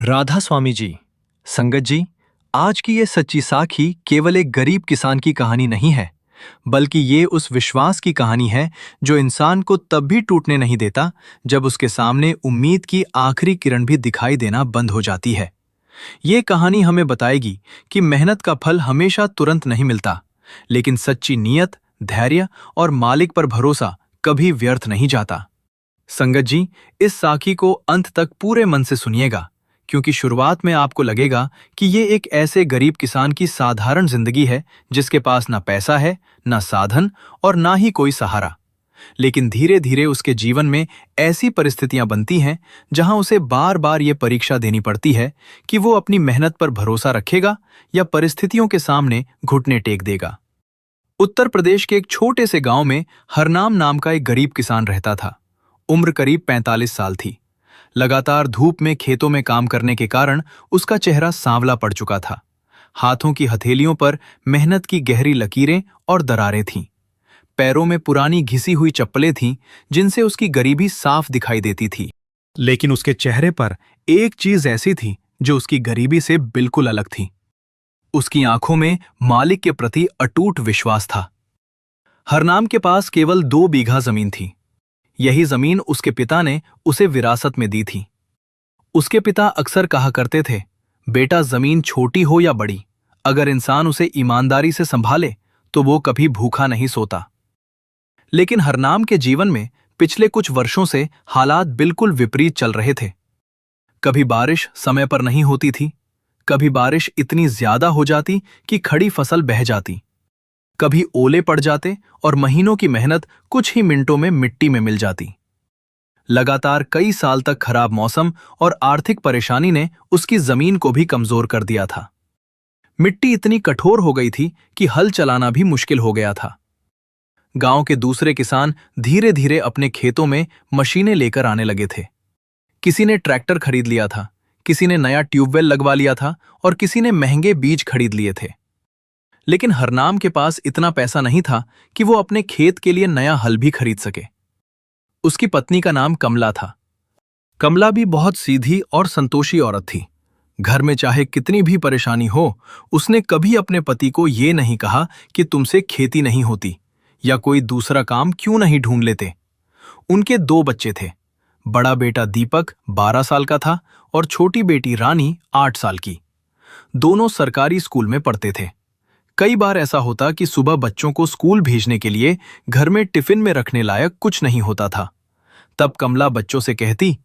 राधा स्वामी जी, संगत जी, आज की ये सच्ची साखी केवल एक गरीब किसान की कहानी नहीं है, बल्कि ये उस विश्वास की कहानी है जो इंसान को तब भी टूटने नहीं देता जब उसके सामने उम्मीद की आखिरी किरण भी दिखाई देना बंद हो जाती है। ये कहानी हमें बताएगी कि मेहनत का फल हमेशा तुरंत नहीं मिलता, लेकिन सच्ची नीयत, धैर्य और मालिक पर भरोसा कभी व्यर्थ नहीं जाता। संगत जी, इस साखी को अंत तक पूरे मन से सुनिएगा, क्योंकि शुरुआत में आपको लगेगा कि ये एक ऐसे गरीब किसान की साधारण जिंदगी है जिसके पास ना पैसा है, ना साधन और ना ही कोई सहारा। लेकिन धीरे धीरे उसके जीवन में ऐसी परिस्थितियां बनती हैं जहां उसे बार बार ये परीक्षा देनी पड़ती है कि वो अपनी मेहनत पर भरोसा रखेगा या परिस्थितियों के सामने घुटने टेक देगा। उत्तर प्रदेश के एक छोटे से गांव में हरनाम नाम का एक गरीब किसान रहता था। उम्र करीब 45 साल थी। लगातार धूप में खेतों में काम करने के कारण उसका चेहरा सांवला पड़ चुका था। हाथों की हथेलियों पर मेहनत की गहरी लकीरें और दरारें थीं। पैरों में पुरानी घिसी हुई चप्पलें थीं जिनसे उसकी गरीबी साफ दिखाई देती थी। लेकिन उसके चेहरे पर एक चीज ऐसी थी जो उसकी गरीबी से बिल्कुल अलग थी। उसकी आंखों में मालिक के प्रति अटूट विश्वास था। हरनाम के पास केवल 2 बीघा जमीन थी। यही जमीन उसके पिता ने उसे विरासत में दी थी। उसके पिता अक्सर कहा करते थे, बेटा, जमीन छोटी हो या बड़ी, अगर इंसान उसे ईमानदारी से संभाले तो वो कभी भूखा नहीं सोता। लेकिन हरनाम के जीवन में पिछले कुछ वर्षों से हालात बिल्कुल विपरीत चल रहे थे। कभी बारिश समय पर नहीं होती थी, कभी बारिश इतनी ज्यादा हो जाती कि खड़ी फसल बह जाती, कभी ओले पड़ जाते और महीनों की मेहनत कुछ ही मिनटों में मिट्टी में मिल जाती। लगातार कई साल तक खराब मौसम और आर्थिक परेशानी ने उसकी जमीन को भी कमजोर कर दिया था। मिट्टी इतनी कठोर हो गई थी कि हल चलाना भी मुश्किल हो गया था। गांव के दूसरे किसान धीरे धीरे अपने खेतों में मशीनें लेकर आने लगे थे। किसी ने ट्रैक्टर खरीद लिया था, किसी ने नया ट्यूबवेल लगवा लिया था और किसी ने महंगे बीज खरीद लिए थे। लेकिन हरनाम के पास इतना पैसा नहीं था कि वो अपने खेत के लिए नया हल भी खरीद सके। उसकी पत्नी का नाम कमला था। कमला भी बहुत सीधी और संतोषी औरत थी। घर में चाहे कितनी भी परेशानी हो, उसने कभी अपने पति को ये नहीं कहा कि तुमसे खेती नहीं होती या कोई दूसरा काम क्यों नहीं ढूंढ लेते। उनके 2 बच्चे थे। बड़ा बेटा दीपक 12 साल का था और छोटी बेटी रानी 8 साल की। दोनों सरकारी स्कूल में पढ़ते थे। कई बार ऐसा होता कि सुबह बच्चों को स्कूल भेजने के लिए घर में टिफिन में रखने लायक कुछ नहीं होता था। तब कमला बच्चों से कहती,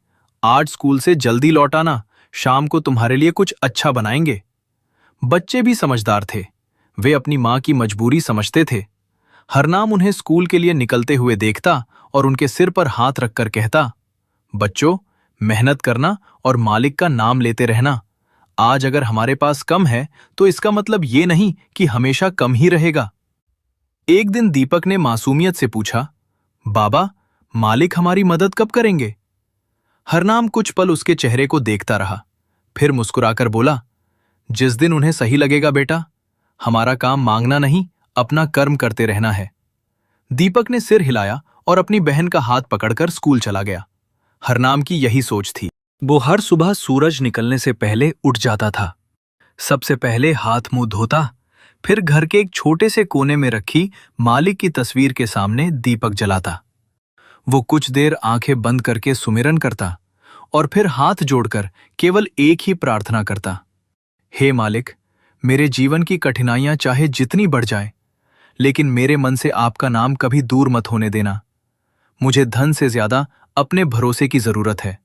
आज स्कूल से जल्दी लौट आना, शाम को तुम्हारे लिए कुछ अच्छा बनाएंगे। बच्चे भी समझदार थे। वे अपनी माँ की मजबूरी समझते थे। हरनाम उन्हें स्कूल के लिए निकलते हुए देखता और उनके सिर पर हाथ रखकर कहता, बच्चों, मेहनत करना और मालिक का नाम लेते रहना। आज अगर हमारे पास कम है तो इसका मतलब ये नहीं कि हमेशा कम ही रहेगा। एक दिन दीपक ने मासूमियत से पूछा, बाबा, मालिक हमारी मदद कब करेंगे? हरनाम कुछ पल उसके चेहरे को देखता रहा, फिर मुस्कुराकर बोला, जिस दिन उन्हें सही लगेगा बेटा। हमारा काम मांगना नहीं, अपना कर्म करते रहना है। दीपक ने सिर हिलाया और अपनी बहन का हाथ पकड़कर स्कूल चला गया। हरनाम की यही सोच थी। वो हर सुबह सूरज निकलने से पहले उठ जाता था। सबसे पहले हाथ मुंह धोता, फिर घर के एक छोटे से कोने में रखी मालिक की तस्वीर के सामने दीपक जलाता। वो कुछ देर आंखें बंद करके सुमिरन करता और फिर हाथ जोड़कर केवल एक ही प्रार्थना करता, हे मालिक, मेरे जीवन की कठिनाइयां चाहे जितनी बढ़ जाए, लेकिन मेरे मन से आपका नाम कभी दूर मत होने देना। मुझे धन से ज्यादा अपने भरोसे की जरूरत है।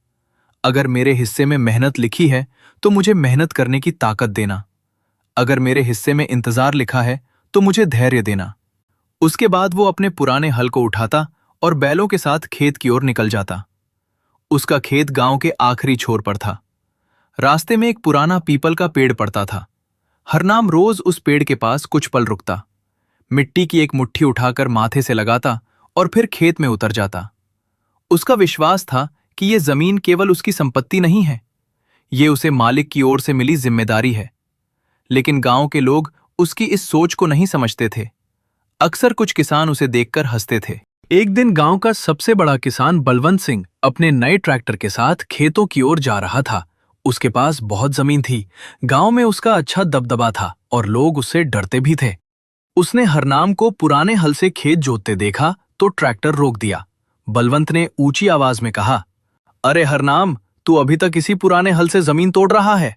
अगर मेरे हिस्से में मेहनत लिखी है तो मुझे मेहनत करने की ताकत देना। अगर मेरे हिस्से में इंतजार लिखा है तो मुझे धैर्य देना। उसके बाद वो अपने पुराने हल को उठाता और बैलों के साथ खेत की ओर निकल जाता। उसका खेत गांव के आखिरी छोर पर था। रास्ते में एक पुराना पीपल का पेड़ पड़ता था। हरनाम रोज उस पेड़ के पास कुछ पल रुकता, मिट्टी की एक मुट्ठी उठाकर माथे से लगाता और फिर खेत में उतर जाता। उसका विश्वास था कि यह जमीन केवल उसकी संपत्ति नहीं है, ये उसे मालिक की ओर से मिली जिम्मेदारी है। लेकिन गांव के लोग उसकी इस सोच को नहीं समझते थे। अक्सर कुछ किसान उसे देखकर हंसते थे। एक दिन गांव का सबसे बड़ा किसान बलवंत सिंह अपने नए ट्रैक्टर के साथ खेतों की ओर जा रहा था। उसके पास बहुत जमीन थी, गांव में उसका अच्छा दबदबा था और लोग उससे डरते भी थे। उसने हरनाम को पुराने हल से खेत जोतते देखा तो ट्रैक्टर रोक दिया। बलवंत ने ऊंची आवाज में कहा, अरे हरनाम, तू अभी तक इसी पुराने हल से जमीन तोड़ रहा है?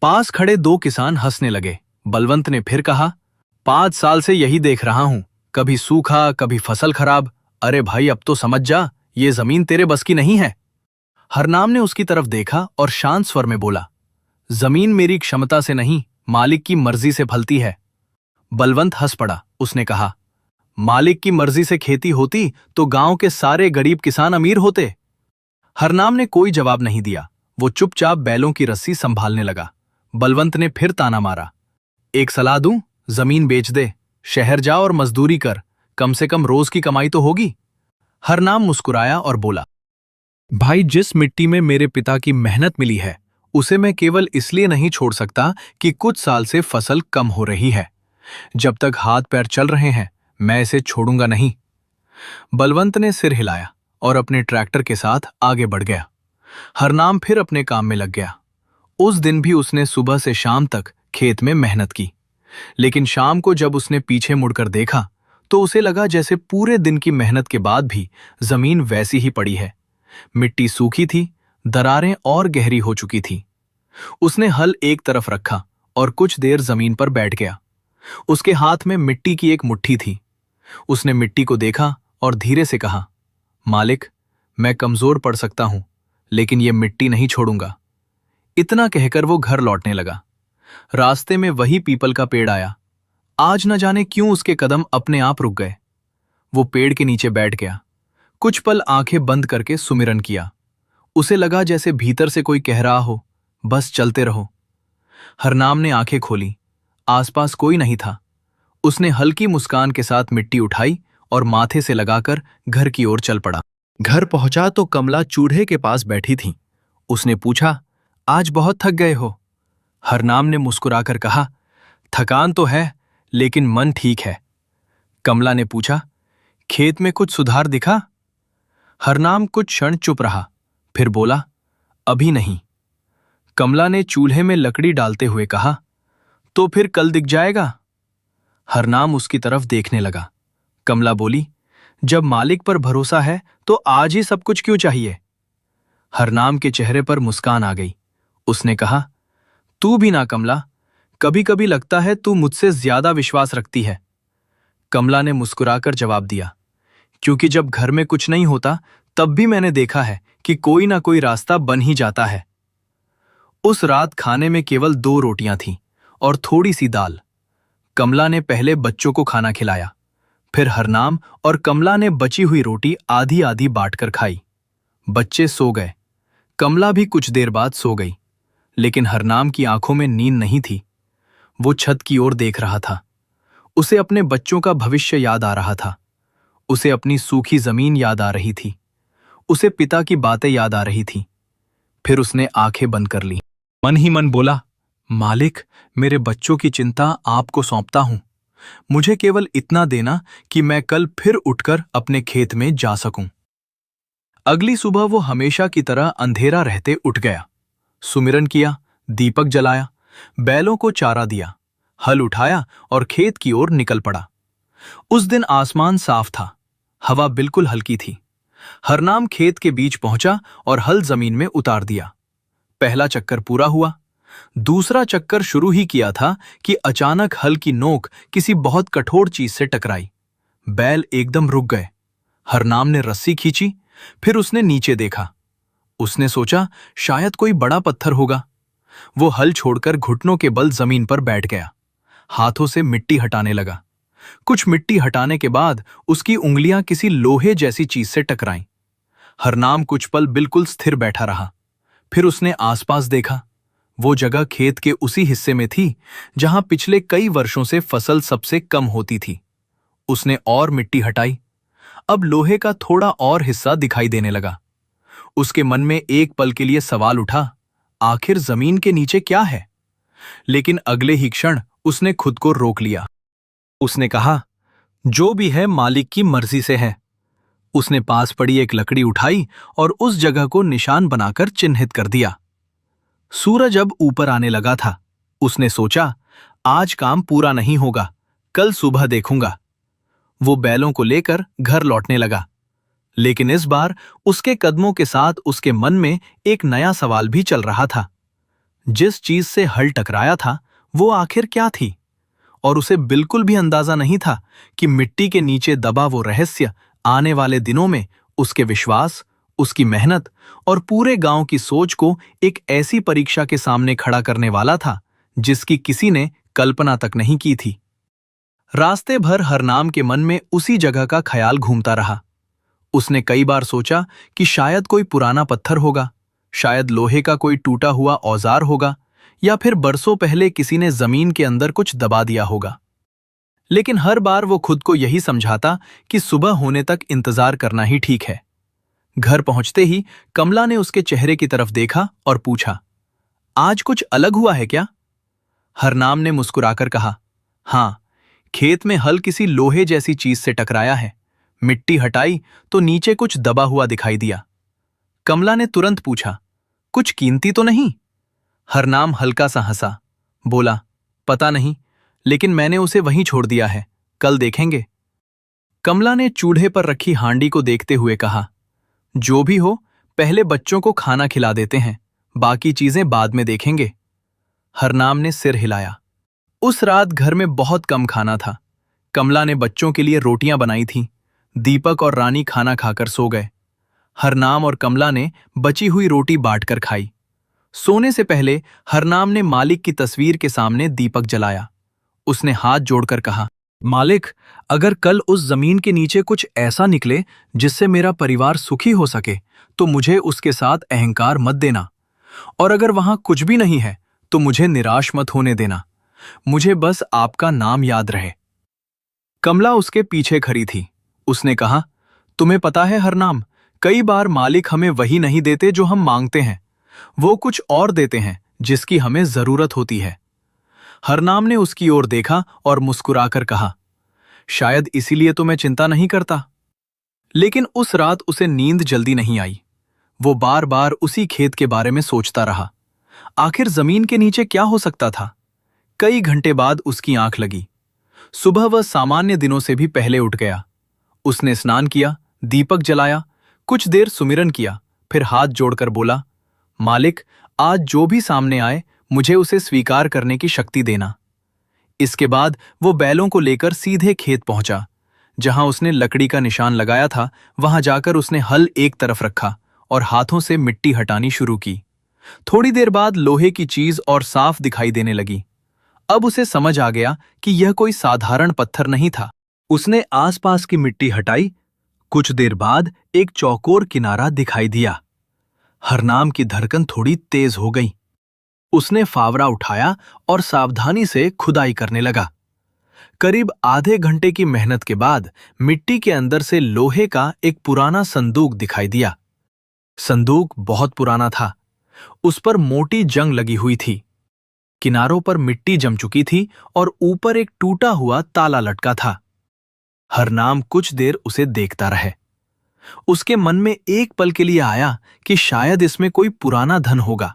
पास खड़े दो किसान हंसने लगे। बलवंत ने फिर कहा, 5 साल से यही देख रहा हूं, कभी सूखा कभी फसल खराब। अरे भाई, अब तो समझ जा, ये जमीन तेरे बस की नहीं है। हरनाम ने उसकी तरफ देखा और शांत स्वर में बोला, जमीन मेरी क्षमता से नहीं, मालिक की मर्जी से फलती है। बलवंत हंस पड़ा। उसने कहा, मालिक की मर्जी से खेती होती तो गांव के सारे गरीब किसान अमीर होते। हरनाम ने कोई जवाब नहीं दिया। वो चुपचाप बैलों की रस्सी संभालने लगा। बलवंत ने फिर ताना मारा, एक सलाह दूं, जमीन बेच दे, शहर जा और मजदूरी कर, कम से कम रोज की कमाई तो होगी। हरनाम मुस्कुराया और बोला, भाई, जिस मिट्टी में मेरे पिता की मेहनत मिली है उसे मैं केवल इसलिए नहीं छोड़ सकता कि कुछ साल से फसल कम हो रही है। जब तक हाथ पैर चल रहे हैं मैं इसे छोड़ूंगा नहीं। बलवंत ने सिर हिलाया और अपने ट्रैक्टर के साथ आगे बढ़ गया। हरनाम फिर अपने काम में लग गया। उस दिन भी उसने सुबह से शाम तक खेत में मेहनत की, लेकिन शाम को जब उसने पीछे मुड़कर देखा तो उसे लगा जैसे पूरे दिन की मेहनत के बाद भी जमीन वैसी ही पड़ी है। मिट्टी सूखी थी, दरारें और गहरी हो चुकी थी। उसने हल एक तरफ रखा और कुछ देर जमीन पर बैठ गया। उसके हाथ में मिट्टी की एक मुट्ठी थी। उसने मिट्टी को देखा और धीरे से कहा, मालिक, मैं कमजोर पड़ सकता हूं, लेकिन यह मिट्टी नहीं छोड़ूंगा। इतना कहकर वो घर लौटने लगा। रास्ते में वही पीपल का पेड़ आया। आज न जाने क्यों उसके कदम अपने आप रुक गए। वो पेड़ के नीचे बैठ गया। कुछ पल आंखें बंद करके सुमिरन किया। उसे लगा जैसे भीतर से कोई कह रहा हो, बस चलते रहो। हरनाम ने आंखें खोली। आसपास कोई नहीं था। उसने हल्की मुस्कान के साथ मिट्टी उठाई और माथे से लगाकर घर की ओर चल पड़ा। घर पहुंचा तो कमला चूल्हे के पास बैठी थी। उसने पूछा, आज बहुत थक गए हो? हरनाम ने मुस्कुराकर कहा, थकान तो है, लेकिन मन ठीक है। कमला ने पूछा, खेत में कुछ सुधार दिखा? हरनाम कुछ क्षण चुप रहा, फिर बोला, अभी नहीं। कमला ने चूल्हे में लकड़ी डालते हुए कहा, तो फिर कल दिख जाएगा। हरनाम उसकी तरफ देखने लगा। कमला बोली, जब मालिक पर भरोसा है तो आज ही सब कुछ क्यों चाहिए? हरनाम के चेहरे पर मुस्कान आ गई। उसने कहा, तू भी ना कमला, कभी कभी लगता है तू मुझसे ज्यादा विश्वास रखती है। कमला ने मुस्कुराकर जवाब दिया, क्योंकि जब घर में कुछ नहीं होता तब भी मैंने देखा है कि कोई ना कोई रास्ता बन ही जाता है। उस रात खाने में केवल 2 रोटियां थीं और थोड़ी सी दाल। कमला ने पहले बच्चों को खाना खिलाया, फिर हरनाम और कमला ने बची हुई रोटी आधी आधी बांटकर खाई। बच्चे सो गए। कमला भी कुछ देर बाद सो गई, लेकिन हरनाम की आंखों में नींद नहीं थी। वो छत की ओर देख रहा था। उसे अपने बच्चों का भविष्य याद आ रहा था। उसे अपनी सूखी जमीन याद आ रही थी। उसे पिता की बातें याद आ रही थी। फिर उसने आंखें बंद कर ली। मन ही मन बोला, मालिक, मेरे बच्चों की चिंता आपको सौंपता हूं। मुझे केवल इतना देना कि मैं कल फिर उठकर अपने खेत में जा सकूं। अगली सुबह वो हमेशा की तरह अंधेरा रहते उठ गया। सुमिरन किया, दीपक जलाया, बैलों को चारा दिया, हल उठाया और खेत की ओर निकल पड़ा। उस दिन आसमान साफ था, हवा बिल्कुल हल्की थी। हरनाम खेत के बीच पहुंचा और हल जमीन में उतार दिया। पहला चक्कर पूरा हुआ। दूसरा चक्कर शुरू ही किया था कि अचानक हल की नोक किसी बहुत कठोर चीज से टकराई। बैल एकदम रुक गए। हरनाम ने रस्सी खींची, फिर उसने नीचे देखा। उसने सोचा शायद कोई बड़ा पत्थर होगा। वो हल छोड़कर घुटनों के बल जमीन पर बैठ गया। हाथों से मिट्टी हटाने लगा। कुछ मिट्टी हटाने के बाद उसकी उंगलियां किसी लोहे जैसी चीज से टकराईं। हरनाम कुछ पल बिल्कुल स्थिर बैठा रहा। फिर उसने आसपास देखा। वो जगह खेत के उसी हिस्से में थी जहां पिछले कई वर्षों से फसल सबसे कम होती थी। उसने और मिट्टी हटाई। अब लोहे का थोड़ा और हिस्सा दिखाई देने लगा। उसके मन में एक पल के लिए सवाल उठा, आखिर जमीन के नीचे क्या है? लेकिन अगले ही क्षण उसने खुद को रोक लिया। उसने कहा, जो भी है मालिक की मर्जी से है। उसने पास पड़ी एक लकड़ी उठाई और उस जगह को निशान बनाकर चिन्हित कर दिया। सूरज अब ऊपर आने लगा था। उसने सोचा, आज काम पूरा नहीं होगा, कल सुबह देखूंगा। वो बैलों को लेकर घर लौटने लगा। लेकिन इस बार उसके कदमों के साथ उसके मन में एक नया सवाल भी चल रहा था। जिस चीज से हल टकराया था वो आखिर क्या थी? और उसे बिल्कुल भी अंदाजा नहीं था कि मिट्टी के नीचे दबा वो रहस्य आने वाले दिनों में उसके विश्वास, उसकी मेहनत और पूरे गांव की सोच को एक ऐसी परीक्षा के सामने खड़ा करने वाला था जिसकी किसी ने कल्पना तक नहीं की थी। रास्ते भर हरनाम के मन में उसी जगह का ख्याल घूमता रहा। उसने कई बार सोचा कि शायद कोई पुराना पत्थर होगा, शायद लोहे का कोई टूटा हुआ औजार होगा, या फिर बरसों पहले किसी ने जमीन के अंदर कुछ दबा दिया होगा। लेकिन हर बार वो खुद को यही समझाता कि सुबह होने तक इंतजार करना ही ठीक है। घर पहुंचते ही कमला ने उसके चेहरे की तरफ देखा और पूछा, आज कुछ अलग हुआ है क्या? हरनाम ने मुस्कुराकर कहा, हाँ, खेत में हल किसी लोहे जैसी चीज से टकराया है। मिट्टी हटाई तो नीचे कुछ दबा हुआ दिखाई दिया। कमला ने तुरंत पूछा, कुछ कीमती तो नहीं? हरनाम हल्का सा हंसा, बोला, पता नहीं, लेकिन मैंने उसे वहीं छोड़ दिया है, कल देखेंगे। कमला ने चूल्हे पर रखी हांडी को देखते हुए कहा, जो भी हो, पहले बच्चों को खाना खिला देते हैं, बाकी चीजें बाद में देखेंगे। हरनाम ने सिर हिलाया। उस रात घर में बहुत कम खाना था। कमला ने बच्चों के लिए रोटियां बनाई थीं। दीपक और रानी खाना खाकर सो गए। हरनाम और कमला ने बची हुई रोटी बांटकर खाई। सोने से पहले हरनाम ने मालिक की तस्वीर के सामने दीपक जलाया। उसने हाथ जोड़कर कहा, मालिक, अगर कल उस जमीन के नीचे कुछ ऐसा निकले जिससे मेरा परिवार सुखी हो सके तो मुझे उसके साथ अहंकार मत देना, और अगर वहां कुछ भी नहीं है तो मुझे निराश मत होने देना। मुझे बस आपका नाम याद रहे। कमला उसके पीछे खड़ी थी। उसने कहा, तुम्हें पता है हरनाम, कई बार मालिक हमें वही नहीं देते जो हम मांगते हैं, वो कुछ और देते हैं जिसकी हमें जरूरत होती है। हरनाम ने उसकी ओर देखा और मुस्कुराकर कहा, शायद इसीलिए तो मैं चिंता नहीं करता। लेकिन उस रात उसे नींद जल्दी नहीं आई। वो बार बार उसी खेत के बारे में सोचता रहा। आखिर जमीन के नीचे क्या हो सकता था? कई घंटे बाद उसकी आंख लगी। सुबह वह सामान्य दिनों से भी पहले उठ गया। उसने स्नान किया, दीपक जलाया, कुछ देर सुमिरन किया, फिर हाथ जोड़कर बोला, मालिक, आज जो भी सामने आए मुझे उसे स्वीकार करने की शक्ति देना। इसके बाद वो बैलों को लेकर सीधे खेत पहुंचा। जहां उसने लकड़ी का निशान लगाया था वहां जाकर उसने हल एक तरफ रखा और हाथों से मिट्टी हटानी शुरू की। थोड़ी देर बाद लोहे की चीज और साफ दिखाई देने लगी। अब उसे समझ आ गया कि यह कोई साधारण पत्थर नहीं था। उसने आसपास की मिट्टी हटाई। कुछ देर बाद एक चौकोर किनारा दिखाई दिया। हरनाम की धड़कन थोड़ी तेज हो गई। उसने फावड़ा उठाया और सावधानी से खुदाई करने लगा। करीब आधे घंटे की मेहनत के बाद मिट्टी के अंदर से लोहे का एक पुराना संदूक दिखाई दिया। संदूक बहुत पुराना था। उस पर मोटी जंग लगी हुई थी। किनारों पर मिट्टी जम चुकी थी और ऊपर एक टूटा हुआ ताला लटका था। हरनाम कुछ देर उसे देखता रहे। उसके मन में एक पल के लिए आया कि शायद इसमें कोई पुराना धन होगा।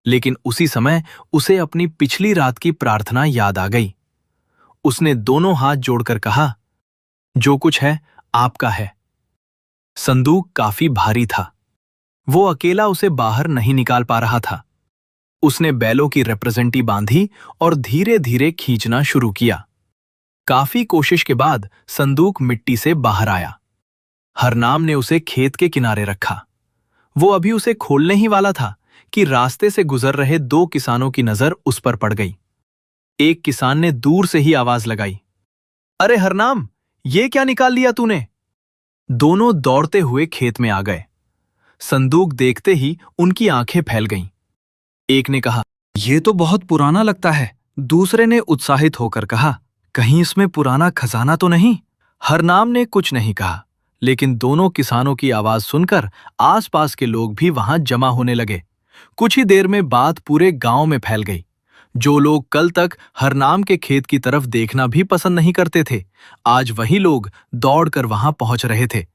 लेकिन उसी समय उसे अपनी पिछली रात की प्रार्थना याद आ गई। उसने दोनों हाथ जोड़कर कहा, जो कुछ है आपका है। संदूक काफी भारी था। वो अकेला उसे बाहर नहीं निकाल पा रहा था। उसने बैलों की रिप्रेजेंटी बांधी और धीरे धीरे खींचना शुरू किया। काफी कोशिश के बाद संदूक मिट्टी से बाहर आया। हरनाम ने उसे खेत के किनारे रखा। वो अभी उसे खोलने ही वाला था कि रास्ते से गुजर रहे दो किसानों की नजर उस पर पड़ गई। एक किसान ने दूर से ही आवाज लगाई, अरे हरनाम, ये क्या निकाल लिया तूने? दोनों दौड़ते हुए खेत में आ गए। संदूक देखते ही उनकी आंखें फैल गईं। एक ने कहा, यह तो बहुत पुराना लगता है। दूसरे ने उत्साहित होकर कहा, कहीं इसमें पुराना खजाना तो नहीं? हरनाम ने कुछ नहीं कहा, लेकिन दोनों किसानों की आवाज सुनकर आसपास के लोग भी वहां जमा होने लगे। कुछ ही देर में बात पूरे गांव में फैल गई। जो लोग कल तक हरनाम के खेत की तरफ देखना भी पसंद नहीं करते थे, आज वही लोग दौड़कर वहां पहुंच रहे थे।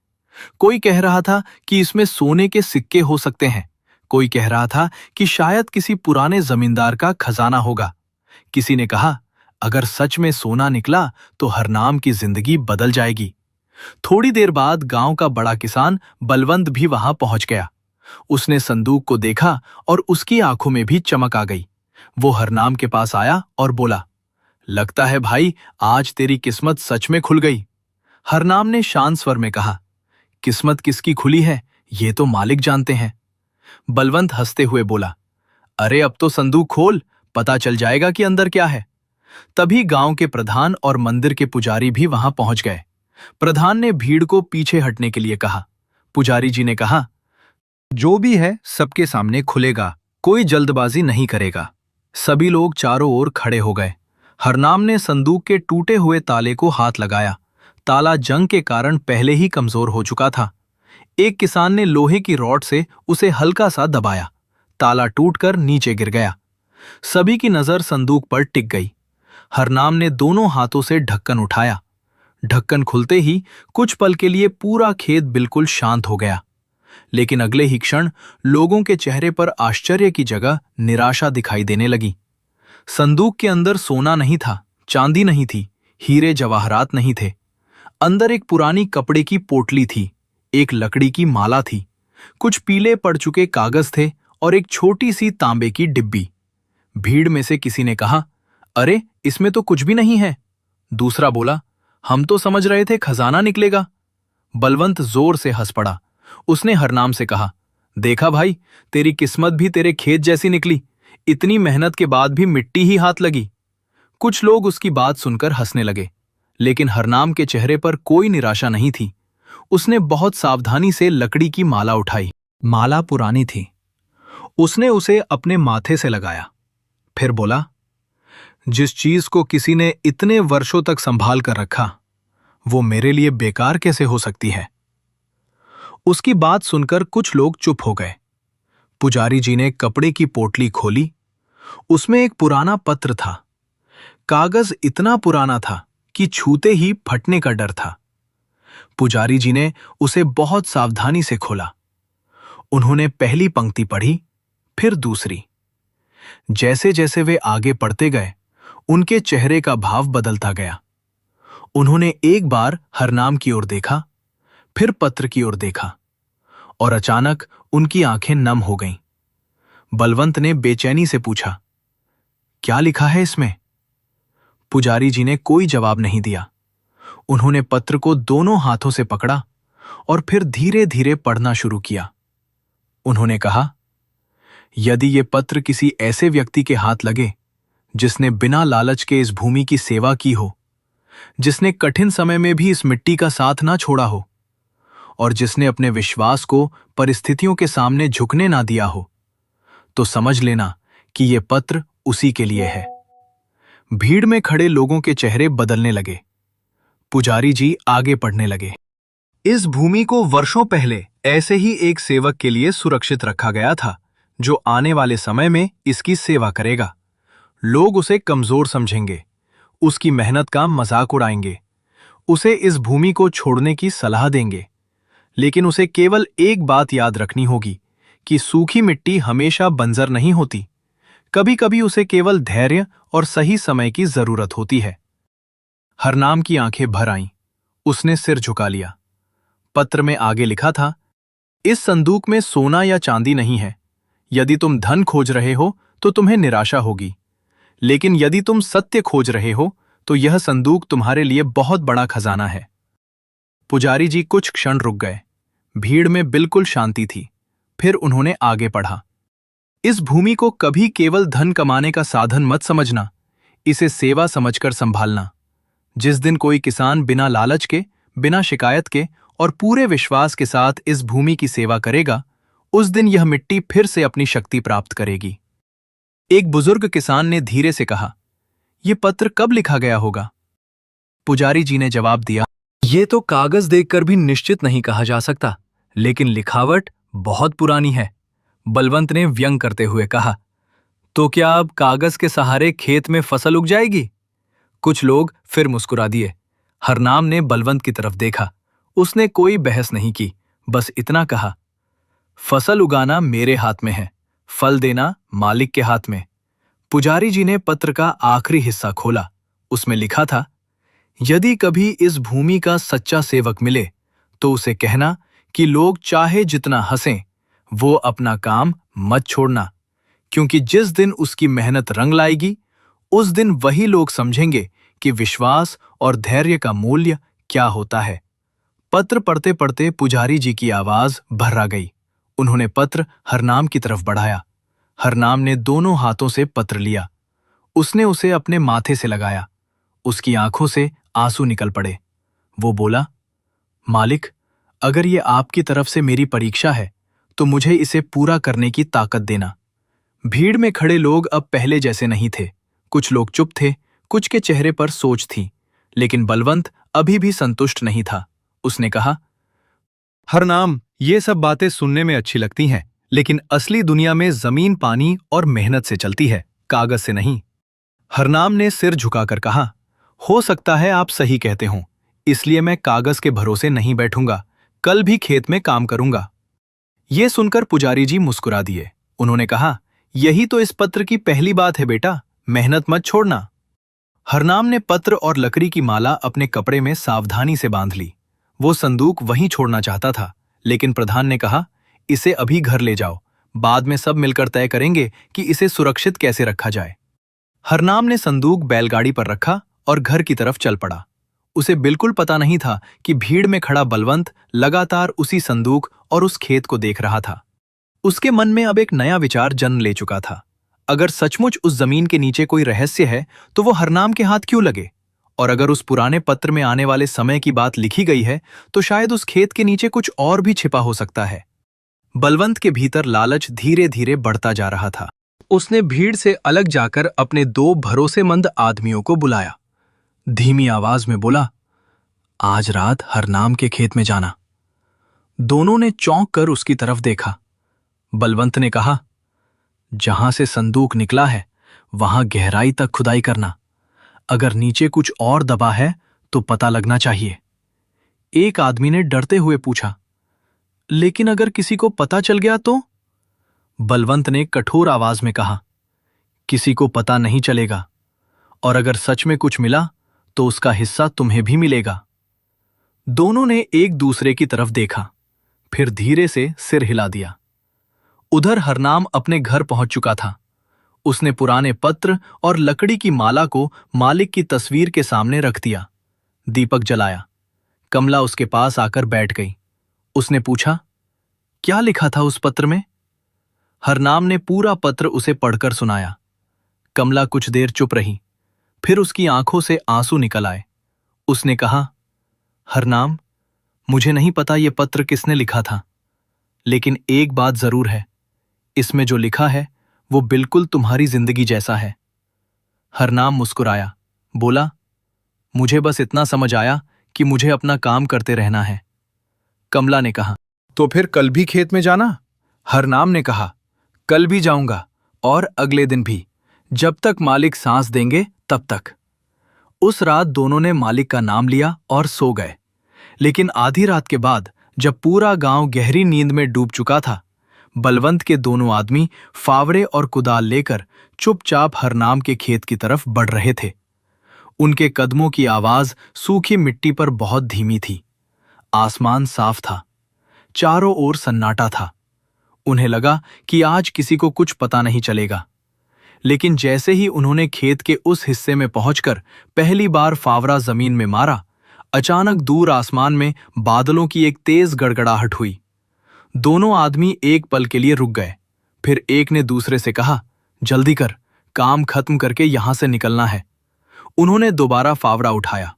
कोई कह रहा था कि इसमें सोने के सिक्के हो सकते हैं। कोई कह रहा था कि शायद किसी पुराने जमींदार का खजाना होगा। किसी ने कहा, अगर सच में सोना निकला तो हरनाम की जिंदगी बदल जाएगी। थोड़ी देर बाद गांव का बड़ा किसान बलवंत भी वहां पहुंच गया। उसने संदूक को देखा और उसकी आंखों में भी चमक आ गई। वो हरनाम के पास आया और बोला, लगता है भाई, आज तेरी किस्मत सच में खुल गई। हरनाम ने शांत स्वर में कहा, किस्मत किसकी खुली है ये तो मालिक जानते हैं। बलवंत हंसते हुए बोला, अरे अब तो संदूक खोल, पता चल जाएगा कि अंदर क्या है। तभी गांव के प्रधान और मंदिर के पुजारी भी वहां पहुंच गए। प्रधान ने भीड़ को पीछे हटने के लिए कहा। पुजारी जी ने कहा, जो भी है सबके सामने खुलेगा, कोई जल्दबाजी नहीं करेगा। सभी लोग चारों ओर खड़े हो गए। हरनाम ने संदूक के टूटे हुए ताले को हाथ लगाया। ताला जंग के कारण पहले ही कमजोर हो चुका था। एक किसान ने लोहे की रॉड से उसे हल्का सा दबाया। ताला टूटकर नीचे गिर गया। सभी की नजर संदूक पर टिक गई। हरनाम ने दोनों हाथों से ढक्कन उठाया। ढक्कन खुलते ही कुछ पल के लिए पूरा खेत बिल्कुल शांत हो गया। लेकिन अगले ही क्षण लोगों के चेहरे पर आश्चर्य की जगह निराशा दिखाई देने लगी। संदूक के अंदर सोना नहीं था, चांदी नहीं थी, हीरे जवाहरात नहीं थे। अंदर एक पुरानी कपड़े की पोटली थी, एक लकड़ी की माला थी, कुछ पीले पड़ चुके कागज थे और एक छोटी सी तांबे की डिब्बी। भीड़ में से किसी ने कहा, अरे इसमें तो कुछ भी नहीं है। दूसरा बोला, हम तो समझ रहे थे खजाना निकलेगा। बलवंत जोर से हंस पड़ा। उसने हरनाम से कहा, देखा भाई, तेरी किस्मत भी तेरे खेत जैसी निकली। इतनी मेहनत के बाद भी मिट्टी ही हाथ लगी। कुछ लोग उसकी बात सुनकर हंसने लगे, लेकिन हरनाम के चेहरे पर कोई निराशा नहीं थी। उसने बहुत सावधानी से लकड़ी की माला उठाई। माला पुरानी थी। उसने उसे अपने माथे से लगाया। फिर बोला, जिस चीज को किसी ने इतने वर्षों तक संभाल कर रखा, वो मेरे लिए बेकार कैसे हो सकती है। उसकी बात सुनकर कुछ लोग चुप हो गए। पुजारी जी ने कपड़े की पोटली खोली। उसमें एक पुराना पत्र था। कागज इतना पुराना था कि छूते ही फटने का डर था। पुजारी जी ने उसे बहुत सावधानी से खोला। उन्होंने पहली पंक्ति पढ़ी, फिर दूसरी। जैसे जैसे वे आगे पढ़ते गए, उनके चेहरे का भाव बदलता गया। उन्होंने एक बार हरनाम की ओर देखा, फिर पत्र की ओर देखा, और अचानक उनकी आंखें नम हो गईं। बलवंत ने बेचैनी से पूछा, क्या लिखा है इसमें? पुजारी जी ने कोई जवाब नहीं दिया। उन्होंने पत्र को दोनों हाथों से पकड़ा और फिर धीरे धीरे पढ़ना शुरू किया। उन्होंने कहा, यदि ये पत्र किसी ऐसे व्यक्ति के हाथ लगे जिसने बिना लालच के इस भूमि की सेवा की हो, जिसने कठिन समय में भी इस मिट्टी का साथ ना छोड़ा हो, और जिसने अपने विश्वास को परिस्थितियों के सामने झुकने ना दिया हो, तो समझ लेना कि ये पत्र उसी के लिए है। भीड़ में खड़े लोगों के चेहरे बदलने लगे। पुजारी जी आगे पढ़ने लगे। इस भूमि को वर्षों पहले ऐसे ही एक सेवक के लिए सुरक्षित रखा गया था, जो आने वाले समय में इसकी सेवा करेगा। लोग उसे कमजोर समझेंगे, उसकी मेहनत का मजाक उड़ाएंगे, उसे इस भूमि को छोड़ने की सलाह देंगे। लेकिन उसे केवल एक बात याद रखनी होगी कि सूखी मिट्टी हमेशा बंजर नहीं होती। कभी कभी उसे केवल धैर्य और सही समय की जरूरत होती है। हरनाम की आंखें भर आईं। उसने सिर झुका लिया। पत्र में आगे लिखा था, इस संदूक में सोना या चांदी नहीं है। यदि तुम धन खोज रहे हो तो तुम्हें निराशा होगी, लेकिन यदि तुम सत्य खोज रहे हो तो यह संदूक तुम्हारे लिए बहुत बड़ा खजाना है। पुजारी जी कुछ क्षण रुक गए। भीड़ में बिल्कुल शांति थी। फिर उन्होंने आगे पढ़ा, इस भूमि को कभी केवल धन कमाने का साधन मत समझना, इसे सेवा समझकर संभालना। जिस दिन कोई किसान बिना लालच के, बिना शिकायत के और पूरे विश्वास के साथ इस भूमि की सेवा करेगा, उस दिन यह मिट्टी फिर से अपनी शक्ति प्राप्त करेगी। एक बुजुर्ग किसान ने धीरे से कहा, यह पत्र कब लिखा गया होगा? पुजारी जी ने जवाब दिया, ये तो कागज देखकर भी निश्चित नहीं कहा जा सकता, लेकिन लिखावट बहुत पुरानी है। बलवंत ने व्यंग करते हुए कहा, तो क्या अब कागज के सहारे खेत में फसल उग जाएगी? कुछ लोग फिर मुस्कुरा दिए। हरनाम ने बलवंत की तरफ देखा। उसने कोई बहस नहीं की, बस इतना कहा, फसल उगाना मेरे हाथ में है, फल देना मालिक के हाथ में। पुजारी जी ने पत्र का आखिरी हिस्सा खोला। उसमें लिखा था, यदि कभी इस भूमि का सच्चा सेवक मिले तो उसे कहना कि लोग चाहे जितना हंसें, वो अपना काम मत छोड़ना, क्योंकि जिस दिन उसकी मेहनत रंग लाएगी, उस दिन वही लोग समझेंगे कि विश्वास और धैर्य का मूल्य क्या होता है। पत्र पढ़ते पढ़ते पुजारी जी की आवाज भर्रा गई। उन्होंने पत्र हरनाम की तरफ बढ़ाया। हरनाम ने दोनों हाथों से पत्र लिया। उसने उसे अपने माथे से लगाया। उसकी आंखों से आंसू निकल पड़े। वो बोला, मालिक, अगर ये आपकी तरफ से मेरी परीक्षा है तो मुझे इसे पूरा करने की ताकत देना। भीड़ में खड़े लोग अब पहले जैसे नहीं थे। कुछ लोग चुप थे, कुछ के चेहरे पर सोच थी, लेकिन बलवंत अभी भी संतुष्ट नहीं था। उसने कहा, हरनाम, ये सब बातें सुनने में अच्छी लगती हैं, लेकिन असली दुनिया में जमीन पानी और मेहनत से चलती है, कागज से नहीं। हरनाम ने सिर झुकाकर कहा, हो सकता है आप सही कहते हों, इसलिए मैं कागज के भरोसे नहीं बैठूंगा, कल भी खेत में काम करूंगा। ये सुनकर पुजारी जी मुस्कुरा दिए। उन्होंने कहा, यही तो इस पत्र की पहली बात है बेटा, मेहनत मत छोड़ना। हरनाम ने पत्र और लकड़ी की माला अपने कपड़े में सावधानी से बांध ली। वो संदूक वहीं छोड़ना चाहता था, लेकिन प्रधान ने कहा, इसे अभी घर ले जाओ, बाद में सब मिलकर तय करेंगे कि इसे सुरक्षित कैसे रखा जाए। हरनाम ने संदूक बैलगाड़ी पर रखा और घर की तरफ चल पड़ा। उसे बिल्कुल पता नहीं था कि भीड़ में खड़ा बलवंत लगातार उसी संदूक और उस खेत को देख रहा था। उसके मन में अब एक नया विचार जन्म ले चुका था। अगर सचमुच उस जमीन के नीचे कोई रहस्य है तो वो हरनाम के हाथ क्यों लगे? और अगर उस पुराने पत्र में आने वाले समय की बात लिखी गई है तो शायद उस खेत के नीचे कुछ और भी छिपा हो सकता है। बलवंत के भीतर लालच धीरे धीरे बढ़ता जा रहा था। उसने भीड़ से अलग जाकर अपने दो भरोसेमंद आदमियों को बुलाया। धीमी आवाज में बोला, आज रात हरनाम के खेत में जाना। दोनों ने चौंक कर उसकी तरफ देखा। बलवंत ने कहा, जहां से संदूक निकला है वहां गहराई तक खुदाई करना। अगर नीचे कुछ और दबा है तो पता लगना चाहिए। एक आदमी ने डरते हुए पूछा, लेकिन अगर किसी को पता चल गया तो? बलवंत ने कठोर आवाज में कहा, किसी को पता नहीं चलेगा, और अगर सच में कुछ मिला तो उसका हिस्सा तुम्हें भी मिलेगा। दोनों ने एक दूसरे की तरफ देखा, फिर धीरे से सिर हिला दिया। उधर हरनाम अपने घर पहुंच चुका था। उसने पुराने पत्र और लकड़ी की माला को मालिक की तस्वीर के सामने रख दिया। दीपक जलाया। कमला उसके पास आकर बैठ गई। उसने पूछा, क्या लिखा था उस पत्र में? हरनाम ने पूरा पत्र उसे पढ़कर सुनाया। कमला कुछ देर चुप रही, फिर उसकी आंखों से आंसू निकल आए। उसने कहा, हरनाम, मुझे नहीं पता ये पत्र किसने लिखा था, लेकिन एक बात जरूर है, इसमें जो लिखा है वो बिल्कुल तुम्हारी जिंदगी जैसा है। हरनाम मुस्कुराया, बोला, मुझे बस इतना समझ आया कि मुझे अपना काम करते रहना है। कमला ने कहा, तो फिर कल भी खेत में जाना? हरनाम ने कहा, कल भी जाऊंगा और अगले दिन भी, जब तक मालिक सांस देंगे तब तक। उस रात दोनों ने मालिक का नाम लिया और सो गए। लेकिन आधी रात के बाद, जब पूरा गांव गहरी नींद में डूब चुका था, बलवंत के दोनों आदमी फावड़े और कुदाल लेकर चुपचाप हरनाम के खेत की तरफ बढ़ रहे थे। उनके कदमों की आवाज सूखी मिट्टी पर बहुत धीमी थी। आसमान साफ था, चारों ओर सन्नाटा था। उन्हें लगा कि आज किसी को कुछ पता नहीं चलेगा। लेकिन जैसे ही उन्होंने खेत के उस हिस्से में पहुंचकर पहली बार फावड़ा जमीन में मारा, अचानक दूर आसमान में बादलों की एक तेज गड़गड़ाहट हुई। दोनों आदमी एक पल के लिए रुक गए। फिर एक ने दूसरे से कहा, जल्दी कर, काम खत्म करके यहां से निकलना है। उन्होंने दोबारा फावड़ा उठाया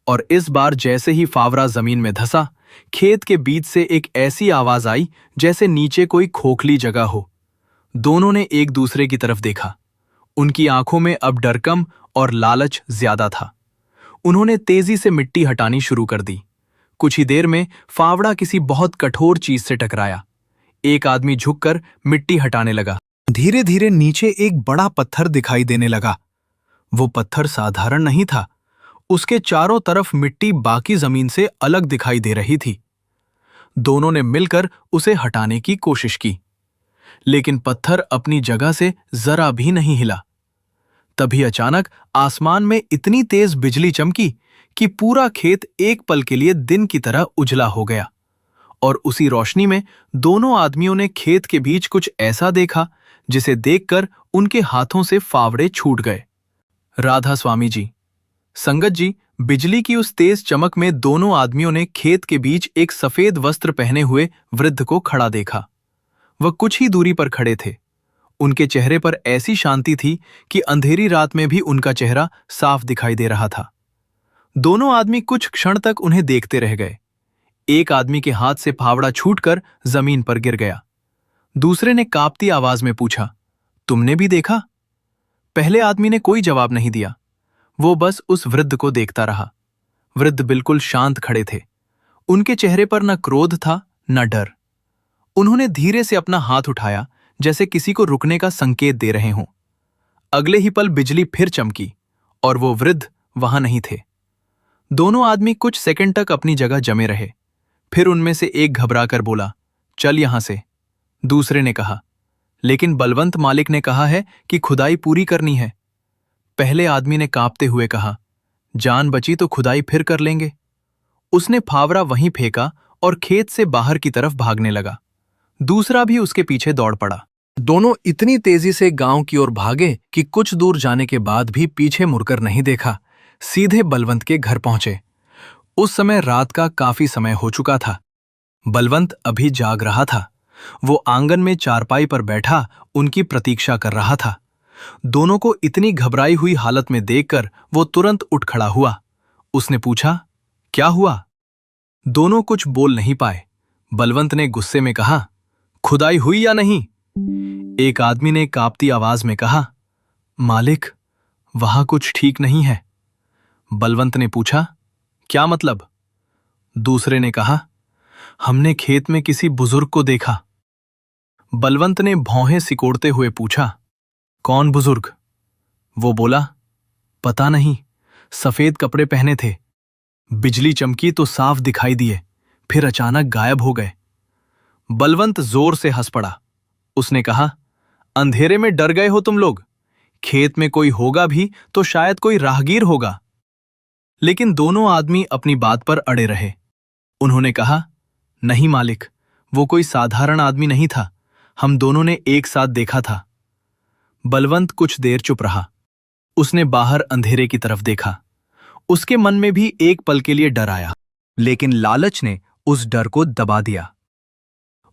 और इस बार जैसे ही फावड़ा जमीन में धंसा, खेत के बीच से एक ऐसी आवाज आई जैसे नीचे कोई खोखली जगह हो। दोनों ने एक दूसरे की तरफ देखा। उनकी आंखों में अब डर कम और लालच ज्यादा था। उन्होंने तेजी से मिट्टी हटानी शुरू कर दी। कुछ ही देर में फावड़ा किसी बहुत कठोर चीज से टकराया। एक आदमी झुककर मिट्टी हटाने लगा। धीरे धीरे नीचे एक बड़ा पत्थर दिखाई देने लगा। वो पत्थर साधारण नहीं था। उसके चारों तरफ मिट्टी बाकी जमीन से अलग दिखाई दे रही थी। दोनों ने मिलकर उसे हटाने की कोशिश की, लेकिन पत्थर अपनी जगह से जरा भी नहीं हिला। तभी अचानक आसमान में इतनी तेज बिजली चमकी कि पूरा खेत एक पल के लिए दिन की तरह उजला हो गया। और उसी रोशनी में दोनों आदमियों ने खेत के बीच कुछ ऐसा देखा जिसे देखकर उनके हाथों से फावड़े छूट गए। राधा स्वामी जी, संगत जी, बिजली की उस तेज चमक में दोनों आदमियों ने खेत के बीच एक सफेद वस्त्र पहने हुए वृद्ध को खड़ा देखा। वह कुछ ही दूरी पर खड़े थे। उनके चेहरे पर ऐसी शांति थी कि अंधेरी रात में भी उनका चेहरा साफ दिखाई दे रहा था। दोनों आदमी कुछ क्षण तक उन्हें देखते रह गए। एक आदमी के हाथ से फावड़ा छूटकर जमीन पर गिर गया। दूसरे ने कांपती आवाज में पूछा, तुमने भी देखा? पहले आदमी ने कोई जवाब नहीं दिया। वो बस उस वृद्ध को देखता रहा। वृद्ध बिल्कुल शांत खड़े थे। उनके चेहरे पर न क्रोध था न डर। उन्होंने धीरे से अपना हाथ उठाया, जैसे किसी को रुकने का संकेत दे रहे हों। अगले ही पल बिजली फिर चमकी और वो वृद्ध वहां नहीं थे। दोनों आदमी कुछ सेकंड तक अपनी जगह जमे रहे। फिर उनमें से एक घबराकर बोला, चल यहां से। दूसरे ने कहा, लेकिन बलवंत मालिक ने कहा है कि खुदाई पूरी करनी है। पहले आदमी ने कांपते हुए कहा, जान बची तो खुदाई फिर कर लेंगे। उसने फावड़ा वहीं फेंका और खेत से बाहर की तरफ भागने लगा। दूसरा भी उसके पीछे दौड़ पड़ा। दोनों इतनी तेजी से गांव की ओर भागे कि कुछ दूर जाने के बाद भी पीछे मुड़कर नहीं देखा। सीधे बलवंत के घर पहुंचे। उस समय रात का काफी समय हो चुका था। बलवंत अभी जाग रहा था। वो आंगन में चारपाई पर बैठा उनकी प्रतीक्षा कर रहा था। दोनों को इतनी घबराई हुई हालत में देखकर वो तुरंत उठ खड़ा हुआ। उसने पूछा, क्या हुआ? दोनों कुछ बोल नहीं पाए। बलवंत ने गुस्से में कहा, खुदाई हुई या नहीं? एक आदमी ने कांपती आवाज में कहा, मालिक, वहां कुछ ठीक नहीं है। बलवंत ने पूछा, क्या मतलब? दूसरे ने कहा, हमने खेत में किसी बुजुर्ग को देखा। बलवंत ने भौहें सिकोड़ते हुए पूछा, कौन बुजुर्ग? वो बोला, पता नहीं, सफेद कपड़े पहने थे। बिजली चमकी तो साफ दिखाई दिए, फिर अचानक गायब हो गए। बलवंत जोर से हंस पड़ा। उसने कहा, अंधेरे में डर गए हो तुम लोग? खेत में कोई होगा भी तो शायद कोई राहगीर होगा। लेकिन दोनों आदमी अपनी बात पर अड़े रहे। उन्होंने कहा, नहीं मालिक, वो कोई साधारण आदमी नहीं था। हम दोनों ने एक साथ देखा था। बलवंत कुछ देर चुप रहा। उसने बाहर अंधेरे की तरफ देखा। उसके मन में भी एक पल के लिए डर आया, लेकिन लालच ने उस डर को दबा दिया।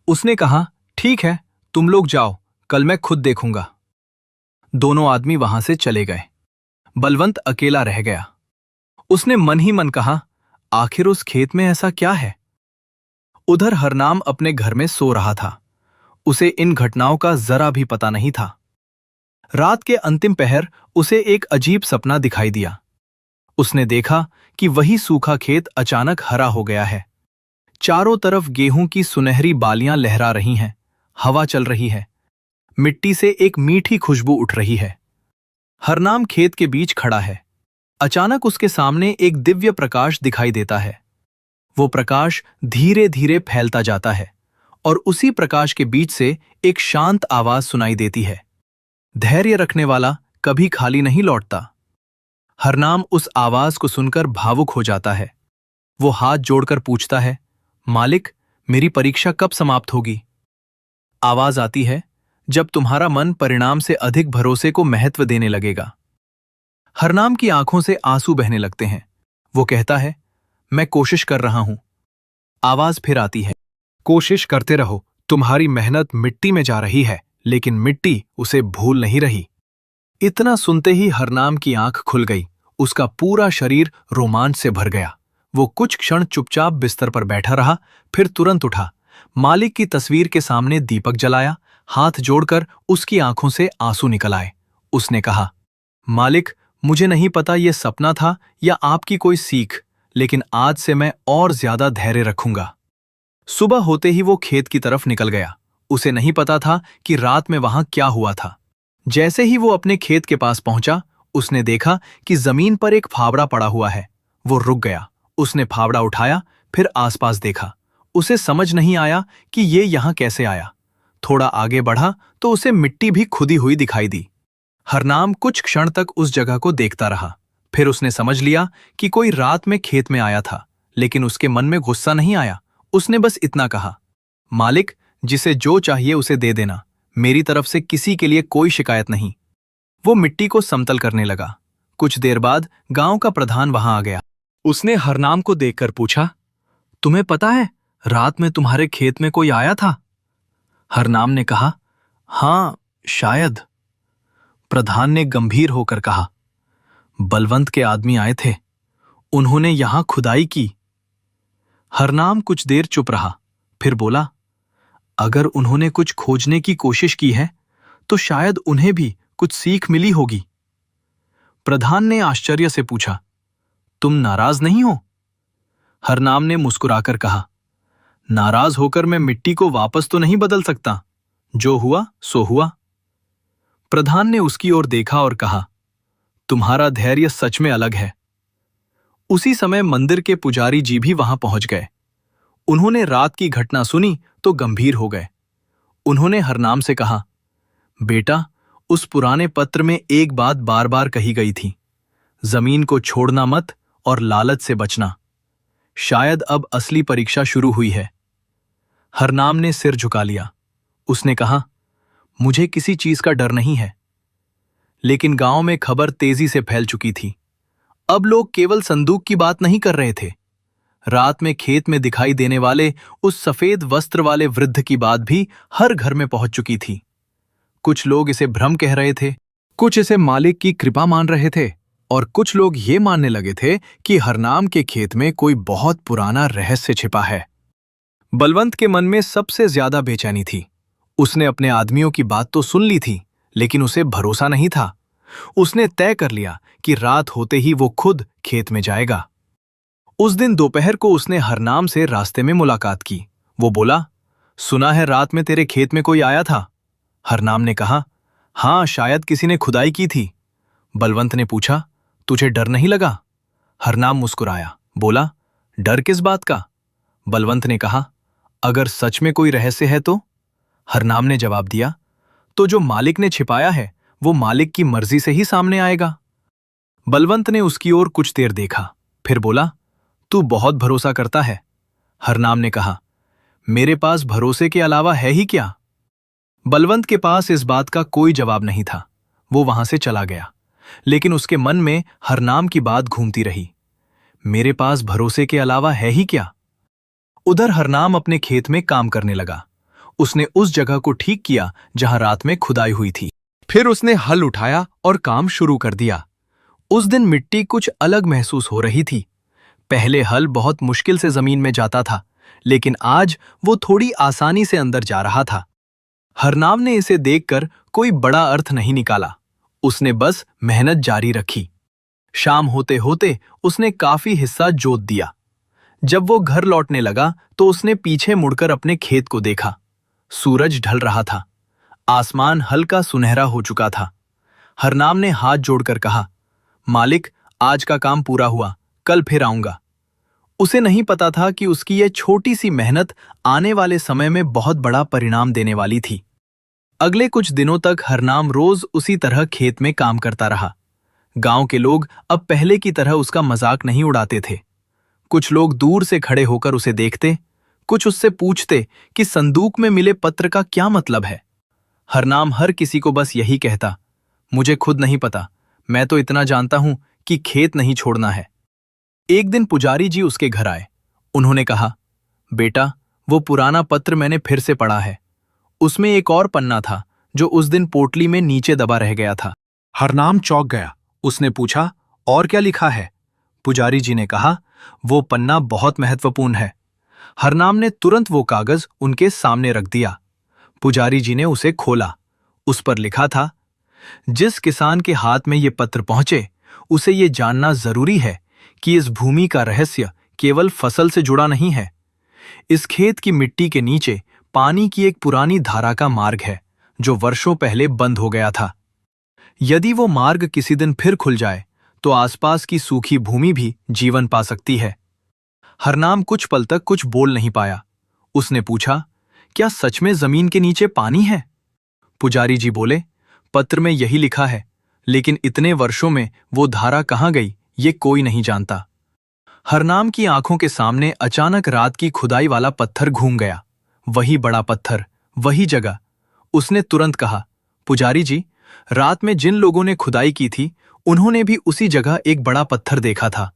उसने कहा, ठीक है, तुम लोग जाओ, कल मैं खुद देखूंगा। दोनों आदमी वहां से चले गए। बलवंत अकेला रह गया। उसने मन ही मन कहा, आखिर उस खेत में ऐसा क्या है? उधर हरनाम अपने घर में सो रहा था। उसे इन घटनाओं का जरा भी पता नहीं था। रात के अंतिम पहर उसे एक अजीब सपना दिखाई दिया। उसने देखा कि वही सूखा खेत अचानक हरा हो गया है। चारों तरफ गेहूं की सुनहरी बालियां लहरा रही हैं। हवा चल रही है। मिट्टी से एक मीठी खुशबू उठ रही है। हरनाम खेत के बीच खड़ा है। अचानक उसके सामने एक दिव्य प्रकाश दिखाई देता है। वो प्रकाश धीरे धीरे फैलता जाता है और उसी प्रकाश के बीच से एक शांत आवाज सुनाई देती है, धैर्य रखने वाला कभी खाली नहीं लौटता। हरनाम उस आवाज को सुनकर भावुक हो जाता है। वो हाथ जोड़कर पूछता है, मालिक, मेरी परीक्षा कब समाप्त होगी? आवाज आती है, जब तुम्हारा मन परिणाम से अधिक भरोसे को महत्व देने लगेगा। हरनाम की आंखों से आंसू बहने लगते हैं। वो कहता है, मैं कोशिश कर रहा हूं। आवाज फिर आती है, कोशिश करते रहो, तुम्हारी मेहनत मिट्टी में जा रही है, लेकिन मिट्टी उसे भूल नहीं रही। इतना सुनते ही हरनाम की आंख खुल गई। उसका पूरा शरीर रोमांच से भर गया। वो कुछ क्षण चुपचाप बिस्तर पर बैठा रहा, फिर तुरंत उठा। मालिक की तस्वीर के सामने दीपक जलाया। हाथ जोड़कर उसकी आंखों से आंसू निकल आए। उसने कहा, मालिक, मुझे नहीं पता ये सपना था या आपकी कोई सीख, लेकिन आज से मैं और ज्यादा धैर्य रखूंगा। सुबह होते ही वो खेत की तरफ निकल गया। उसे नहीं पता था कि रात में वहां क्या हुआ था। जैसे ही वो अपने खेत के पास पहुंचा, उसने देखा कि जमीन पर एक फावड़ा पड़ा हुआ है। वो रुक गया। उसने फावड़ा उठाया, फिर आसपास देखा। उसे समझ नहीं आया कि ये यहाँ कैसे आया। थोड़ा आगे बढ़ा तो उसे मिट्टी भी खुदी हुई दिखाई दी। हरनाम कुछ क्षण तक उस जगह को देखता रहा। फिर उसने समझ लिया कि कोई रात में खेत में आया था, लेकिन उसके मन में गुस्सा नहीं आया। उसने बस इतना कहा, मालिक, जिसे जो चाहिए उसे दे देना, मेरी तरफ से किसी के लिए कोई शिकायत नहीं। वो मिट्टी को समतल करने लगा। कुछ देर बाद गांव का प्रधान वहां आ गया। उसने हरनाम को देखकर पूछा, तुम्हें पता है रात में तुम्हारे खेत में कोई आया था? हरनाम ने कहा, हां, शायद। प्रधान ने गंभीर होकर कहा, बलवंत के आदमी आए थे, उन्होंने यहां खुदाई की। हरनाम कुछ देर चुप रहा, फिर बोला, अगर उन्होंने कुछ खोजने की कोशिश की है तो शायद उन्हें भी कुछ सीख मिली होगी। प्रधान ने आश्चर्य से पूछा, तुम नाराज नहीं हो? हरनाम ने मुस्कुराकर कहा, नाराज होकर मैं मिट्टी को वापस तो नहीं बदल सकता, जो हुआ सो हुआ। प्रधान ने उसकी ओर देखा और कहा, तुम्हारा धैर्य सच में अलग है। उसी समय मंदिर के पुजारी जी भी वहां पहुंच गए। उन्होंने रात की घटना सुनी तो गंभीर हो गए। उन्होंने हरनाम से कहा, बेटा, उस पुराने पत्र में एक बात बार बार कही गई थी, जमीन को छोड़ना मत और लालच से बचना। शायद अब असली परीक्षा शुरू हुई है। हरनाम ने सिर झुका लिया। उसने कहा, मुझे किसी चीज का डर नहीं है। लेकिन गांव में खबर तेजी से फैल चुकी थी। अब लोग केवल संदूक की बात नहीं कर रहे थे। रात में खेत में दिखाई देने वाले उस सफेद वस्त्र वाले वृद्ध की बात भी हर घर में पहुंच चुकी थी। कुछ लोग इसे भ्रम कह रहे थे, कुछ इसे मालिक की कृपा मान रहे थे, और कुछ लोग ये मानने लगे थे कि हरनाम के खेत में कोई बहुत पुराना रहस्य छिपा है। बलवंत के मन में सबसे ज्यादा बेचैनी थी। उसने अपने आदमियों की बात तो सुन ली थी, लेकिन उसे भरोसा नहीं था। उसने तय कर लिया कि रात होते ही वो खुद खेत में जाएगा। उस दिन दोपहर को उसने हरनाम से रास्ते में मुलाकात की। वो बोला, सुना है रात में तेरे खेत में कोई आया था? हरनाम ने कहा, हां, शायद किसी ने खुदाई की थी। बलवंत ने पूछा, तुझे डर नहीं लगा? हरनाम मुस्कुराया, बोला, डर किस बात का? बलवंत ने कहा, अगर सच में कोई रहस्य है तो? हरनाम ने जवाब दिया, तो जो मालिक ने छिपाया है वो मालिक की मर्जी से ही सामने आएगा। बलवंत ने उसकी ओर कुछ देर देखा, फिर बोला, तू बहुत भरोसा करता है। हरनाम ने कहा, मेरे पास भरोसे के अलावा है ही क्या? बलवंत के पास इस बात का कोई जवाब नहीं था। वो वहां से चला गया, लेकिन उसके मन में हरनाम की बात घूमती रही, मेरे पास भरोसे के अलावा है ही क्या? उधर हरनाम अपने खेत में काम करने लगा। उसने उस जगह को ठीक किया जहां रात में खुदाई हुई थी। फिर उसने हल उठाया और काम शुरू कर दिया। उस दिन मिट्टी कुछ अलग महसूस हो रही थी। पहले हल बहुत मुश्किल से जमीन में जाता था, लेकिन आज वो थोड़ी आसानी से अंदर जा रहा था। हरनाम ने इसे देखकर कोई बड़ा अर्थ नहीं निकाला। उसने बस मेहनत जारी रखी। शाम होते होते उसने काफी हिस्सा जोत दिया। जब वो घर लौटने लगा तो उसने पीछे मुड़कर अपने खेत को देखा। सूरज ढल रहा था। आसमान हल्का सुनहरा हो चुका था। हरनाम ने हाथ जोड़कर कहा, मालिक, आज का काम पूरा हुआ, कल फिर आऊंगा। उसे नहीं पता था कि उसकी ये छोटी सी मेहनत आने वाले समय में बहुत बड़ा परिणाम देने वाली थी। अगले कुछ दिनों तक हरनाम रोज उसी तरह खेत में काम करता रहा। गांव के लोग अब पहले की तरह उसका मजाक नहीं उड़ाते थे। कुछ लोग दूर से खड़े होकर उसे देखते, कुछ उससे पूछते कि संदूक में मिले पत्र का क्या मतलब है। हरनाम हर किसी को बस यही कहता, मुझे खुद नहीं पता, मैं तो इतना जानता हूं कि खेत नहीं छोड़ना है। एक दिन पुजारी जी उसके घर आए। उन्होंने कहा, बेटा, वो पुराना पत्र मैंने फिर से पढ़ा है। उसमें एक और पन्ना था जो उस दिन पोटली में नीचे दबा रह गया था। हरनाम चौंक गया। उसने पूछा, और क्या लिखा है? पुजारी जी ने कहा, वो पन्ना बहुत महत्वपूर्ण है। हरनाम ने तुरंत वो कागज उनके सामने रख दिया। पुजारी जी ने उसे खोला। उस पर लिखा था, जिस किसान के हाथ में ये पत्र पहुंचे उसे ये जानना जरूरी है कि इस भूमि का रहस्य केवल फसल से जुड़ा नहीं है। इस खेत की मिट्टी के नीचे पानी की एक पुरानी धारा का मार्ग है जो वर्षों पहले बंद हो गया था। यदि वो मार्ग किसी दिन फिर खुल जाए तो आसपास की सूखी भूमि भी जीवन पा सकती है। हरनाम कुछ पल तक कुछ बोल नहीं पाया। उसने पूछा, क्या सच में जमीन के नीचे पानी है? पुजारी जी बोले, पत्र में यही लिखा है, लेकिन इतने वर्षों में वो धारा कहाँ गई ये कोई नहीं जानता। हरनाम की आंखों के सामने अचानक रात की खुदाई वाला पत्थर घूम गया। वही बड़ा पत्थर, वही जगह। उसने तुरंत कहा, पुजारी जी, रात में जिन लोगों ने खुदाई की थी उन्होंने भी उसी जगह एक बड़ा पत्थर देखा था।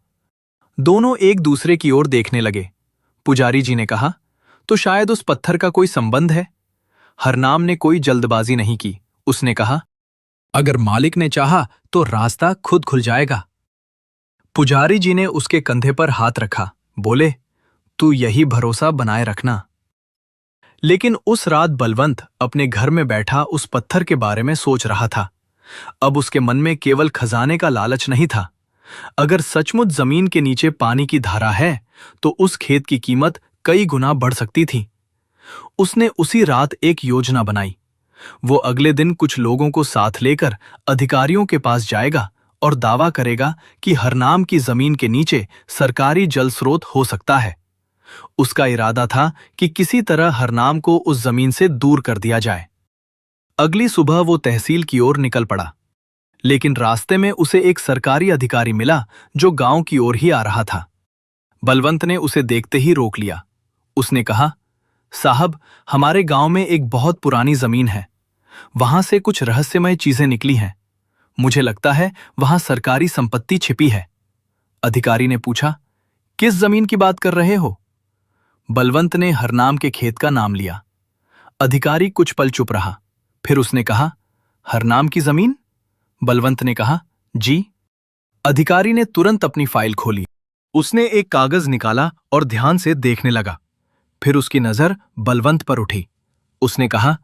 दोनों एक दूसरे की ओर देखने लगे। पुजारी जी ने कहा, तो शायद उस पत्थर का कोई संबंध है। हरनाम ने कोई जल्दबाजी नहीं की। उसने कहा, अगर मालिक ने चाहा तो रास्ता खुद खुल जाएगा। पुजारी जी ने उसके कंधे पर हाथ रखा, बोले, तू यही भरोसा बनाए रखना। लेकिन उस रात बलवंत अपने घर में बैठा उस पत्थर के बारे में सोच रहा था। अब उसके मन में केवल खजाने का लालच नहीं था। अगर सचमुच जमीन के नीचे पानी की धारा है तो उस खेत की कीमत कई गुना बढ़ सकती थी। उसने उसी रात एक योजना बनाई। वो अगले दिन कुछ लोगों को साथ लेकर अधिकारियों के पास जाएगा और दावा करेगा कि हरनाम की जमीन के नीचे सरकारी जल स्रोत हो सकता है। उसका इरादा था कि किसी तरह हरनाम को उस जमीन से दूर कर दिया जाए। अगली सुबह वो तहसील की ओर निकल पड़ा, लेकिन रास्ते में उसे एक सरकारी अधिकारी मिला जो गांव की ओर ही आ रहा था। बलवंत ने उसे देखते ही रोक लिया। उसने कहा, साहब, हमारे गांव में एक बहुत पुरानी जमीन है। वहां से कुछ रहस्यमय चीजें निकली हैं। मुझे लगता है वहां सरकारी संपत्ति छिपी है। अधिकारी ने पूछा, किस जमीन की बात कर रहे हो? बलवंत ने हरनाम के खेत का नाम लिया। अधिकारी कुछ पल चुप रहा, फिर उसने कहा, हरनाम की जमीन? बलवंत ने कहा, जी। अधिकारी ने तुरंत अपनी फाइल खोली। उसने एक कागज निकाला और ध्यान से देखने लगा। फिर उसकी नजर बलवंत पर उठी। उसने कहा,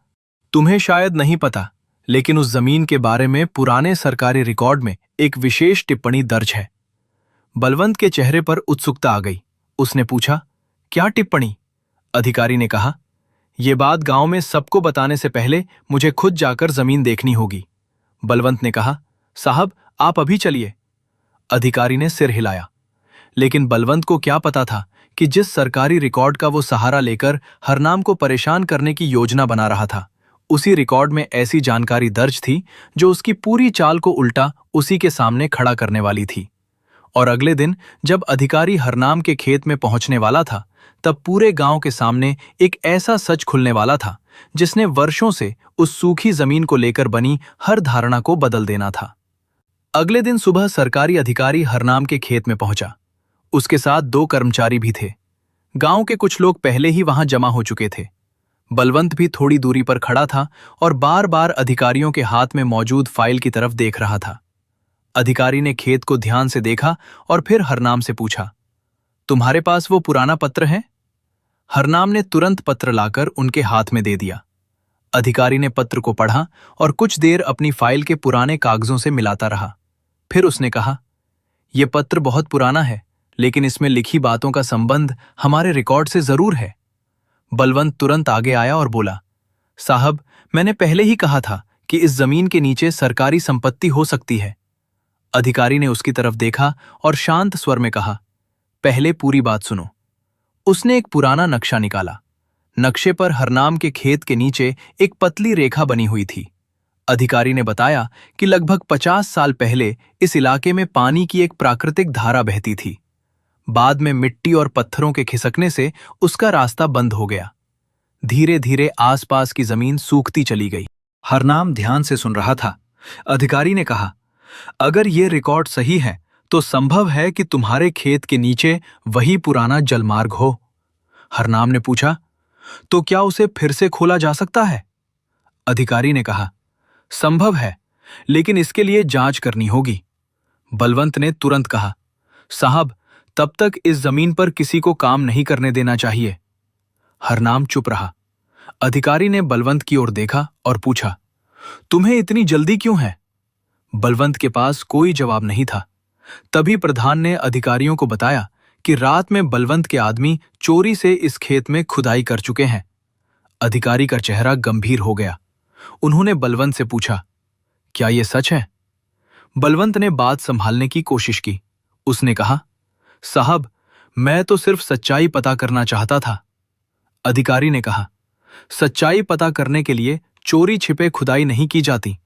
तुम्हें शायद नहीं पता, लेकिन उस जमीन के बारे में पुराने सरकारी रिकॉर्ड में एक विशेष टिप्पणी दर्ज है। बलवंत के चेहरे पर उत्सुकता आ गई। उसने पूछा, क्या टिप्पणी? अधिकारी ने कहा, यह बात गांव में सबको बताने से पहले मुझे खुद जाकर जमीन देखनी होगी। बलवंत ने कहा, साहब, आप अभी चलिए। अधिकारी ने सिर हिलाया, लेकिन बलवंत को क्या पता था कि जिस सरकारी रिकॉर्ड का वो सहारा लेकर हरनाम को परेशान करने की योजना बना रहा था, उसी रिकॉर्ड में ऐसी जानकारी दर्ज थी जो उसकी पूरी चाल को उल्टा उसी के सामने खड़ा करने वाली थी। और अगले दिन जब अधिकारी हरनाम के खेत में पहुंचने वाला था, तब पूरे गांव के सामने एक ऐसा सच खुलने वाला था जिसने वर्षों से उस सूखी जमीन को लेकर बनी हर धारणा को बदल देना था। अगले दिन सुबह सरकारी अधिकारी हरनाम के खेत में पहुंचा। उसके साथ 2 कर्मचारी भी थे। गांव के कुछ लोग पहले ही वहां जमा हो चुके थे। बलवंत भी थोड़ी दूरी पर खड़ा था और बार बार अधिकारियों के हाथ में मौजूद फाइल की तरफ देख रहा था। अधिकारी ने खेत को ध्यान से देखा और फिर हरनाम से पूछा, तुम्हारे पास वो पुराना पत्र है? हरनाम ने तुरंत पत्र लाकर उनके हाथ में दे दिया। अधिकारी ने पत्र को पढ़ा और कुछ देर अपनी फाइल के पुराने कागजों से मिलाता रहा। फिर उसने कहा, यह पत्र बहुत पुराना है, लेकिन इसमें लिखी बातों का संबंध हमारे रिकॉर्ड से जरूर है। बलवंत तुरंत आगे आया और बोला, साहब, मैंने पहले ही कहा था कि इस जमीन के नीचे सरकारी संपत्ति हो सकती है। अधिकारी ने उसकी तरफ देखा और शांत स्वर में कहा, पहले पूरी बात सुनो। उसने एक पुराना नक्शा निकाला। नक्शे पर हरनाम के खेत के नीचे एक पतली रेखा बनी हुई थी। अधिकारी ने बताया कि लगभग 50 साल पहले इस इलाके में पानी की एक प्राकृतिक धारा बहती थी। बाद में मिट्टी और पत्थरों के खिसकने से उसका रास्ता बंद हो गया। धीरे धीरे आसपास की जमीन सूखती चली गई। हरनाम ध्यान से सुन रहा था। अधिकारी ने कहा, अगर ये रिकॉर्ड सही है तो संभव है कि तुम्हारे खेत के नीचे वही पुराना जलमार्ग हो। हरनाम ने पूछा, तो क्या उसे फिर से खोला जा सकता है? अधिकारी ने कहा, संभव है, लेकिन इसके लिए जांच करनी होगी। बलवंत ने तुरंत कहा, साहब, तब तक इस जमीन पर किसी को काम नहीं करने देना चाहिए। हरनाम चुप रहा। अधिकारी ने बलवंत की ओर देखा और पूछा, तुम्हें इतनी जल्दी क्यों है? बलवंत के पास कोई जवाब नहीं था। तभी प्रधान ने अधिकारियों को बताया कि रात में बलवंत के आदमी चोरी से इस खेत में खुदाई कर चुके हैं। अधिकारी का चेहरा गंभीर हो गया। उन्होंने बलवंत से पूछा, क्या यह सच है? बलवंत ने बात संभालने की कोशिश की। उसने कहा, साहब, मैं तो सिर्फ सच्चाई पता करना चाहता था। अधिकारी ने कहा, सच्चाई पता करने के लिए चोरी छिपे खुदाई नहीं की जाती।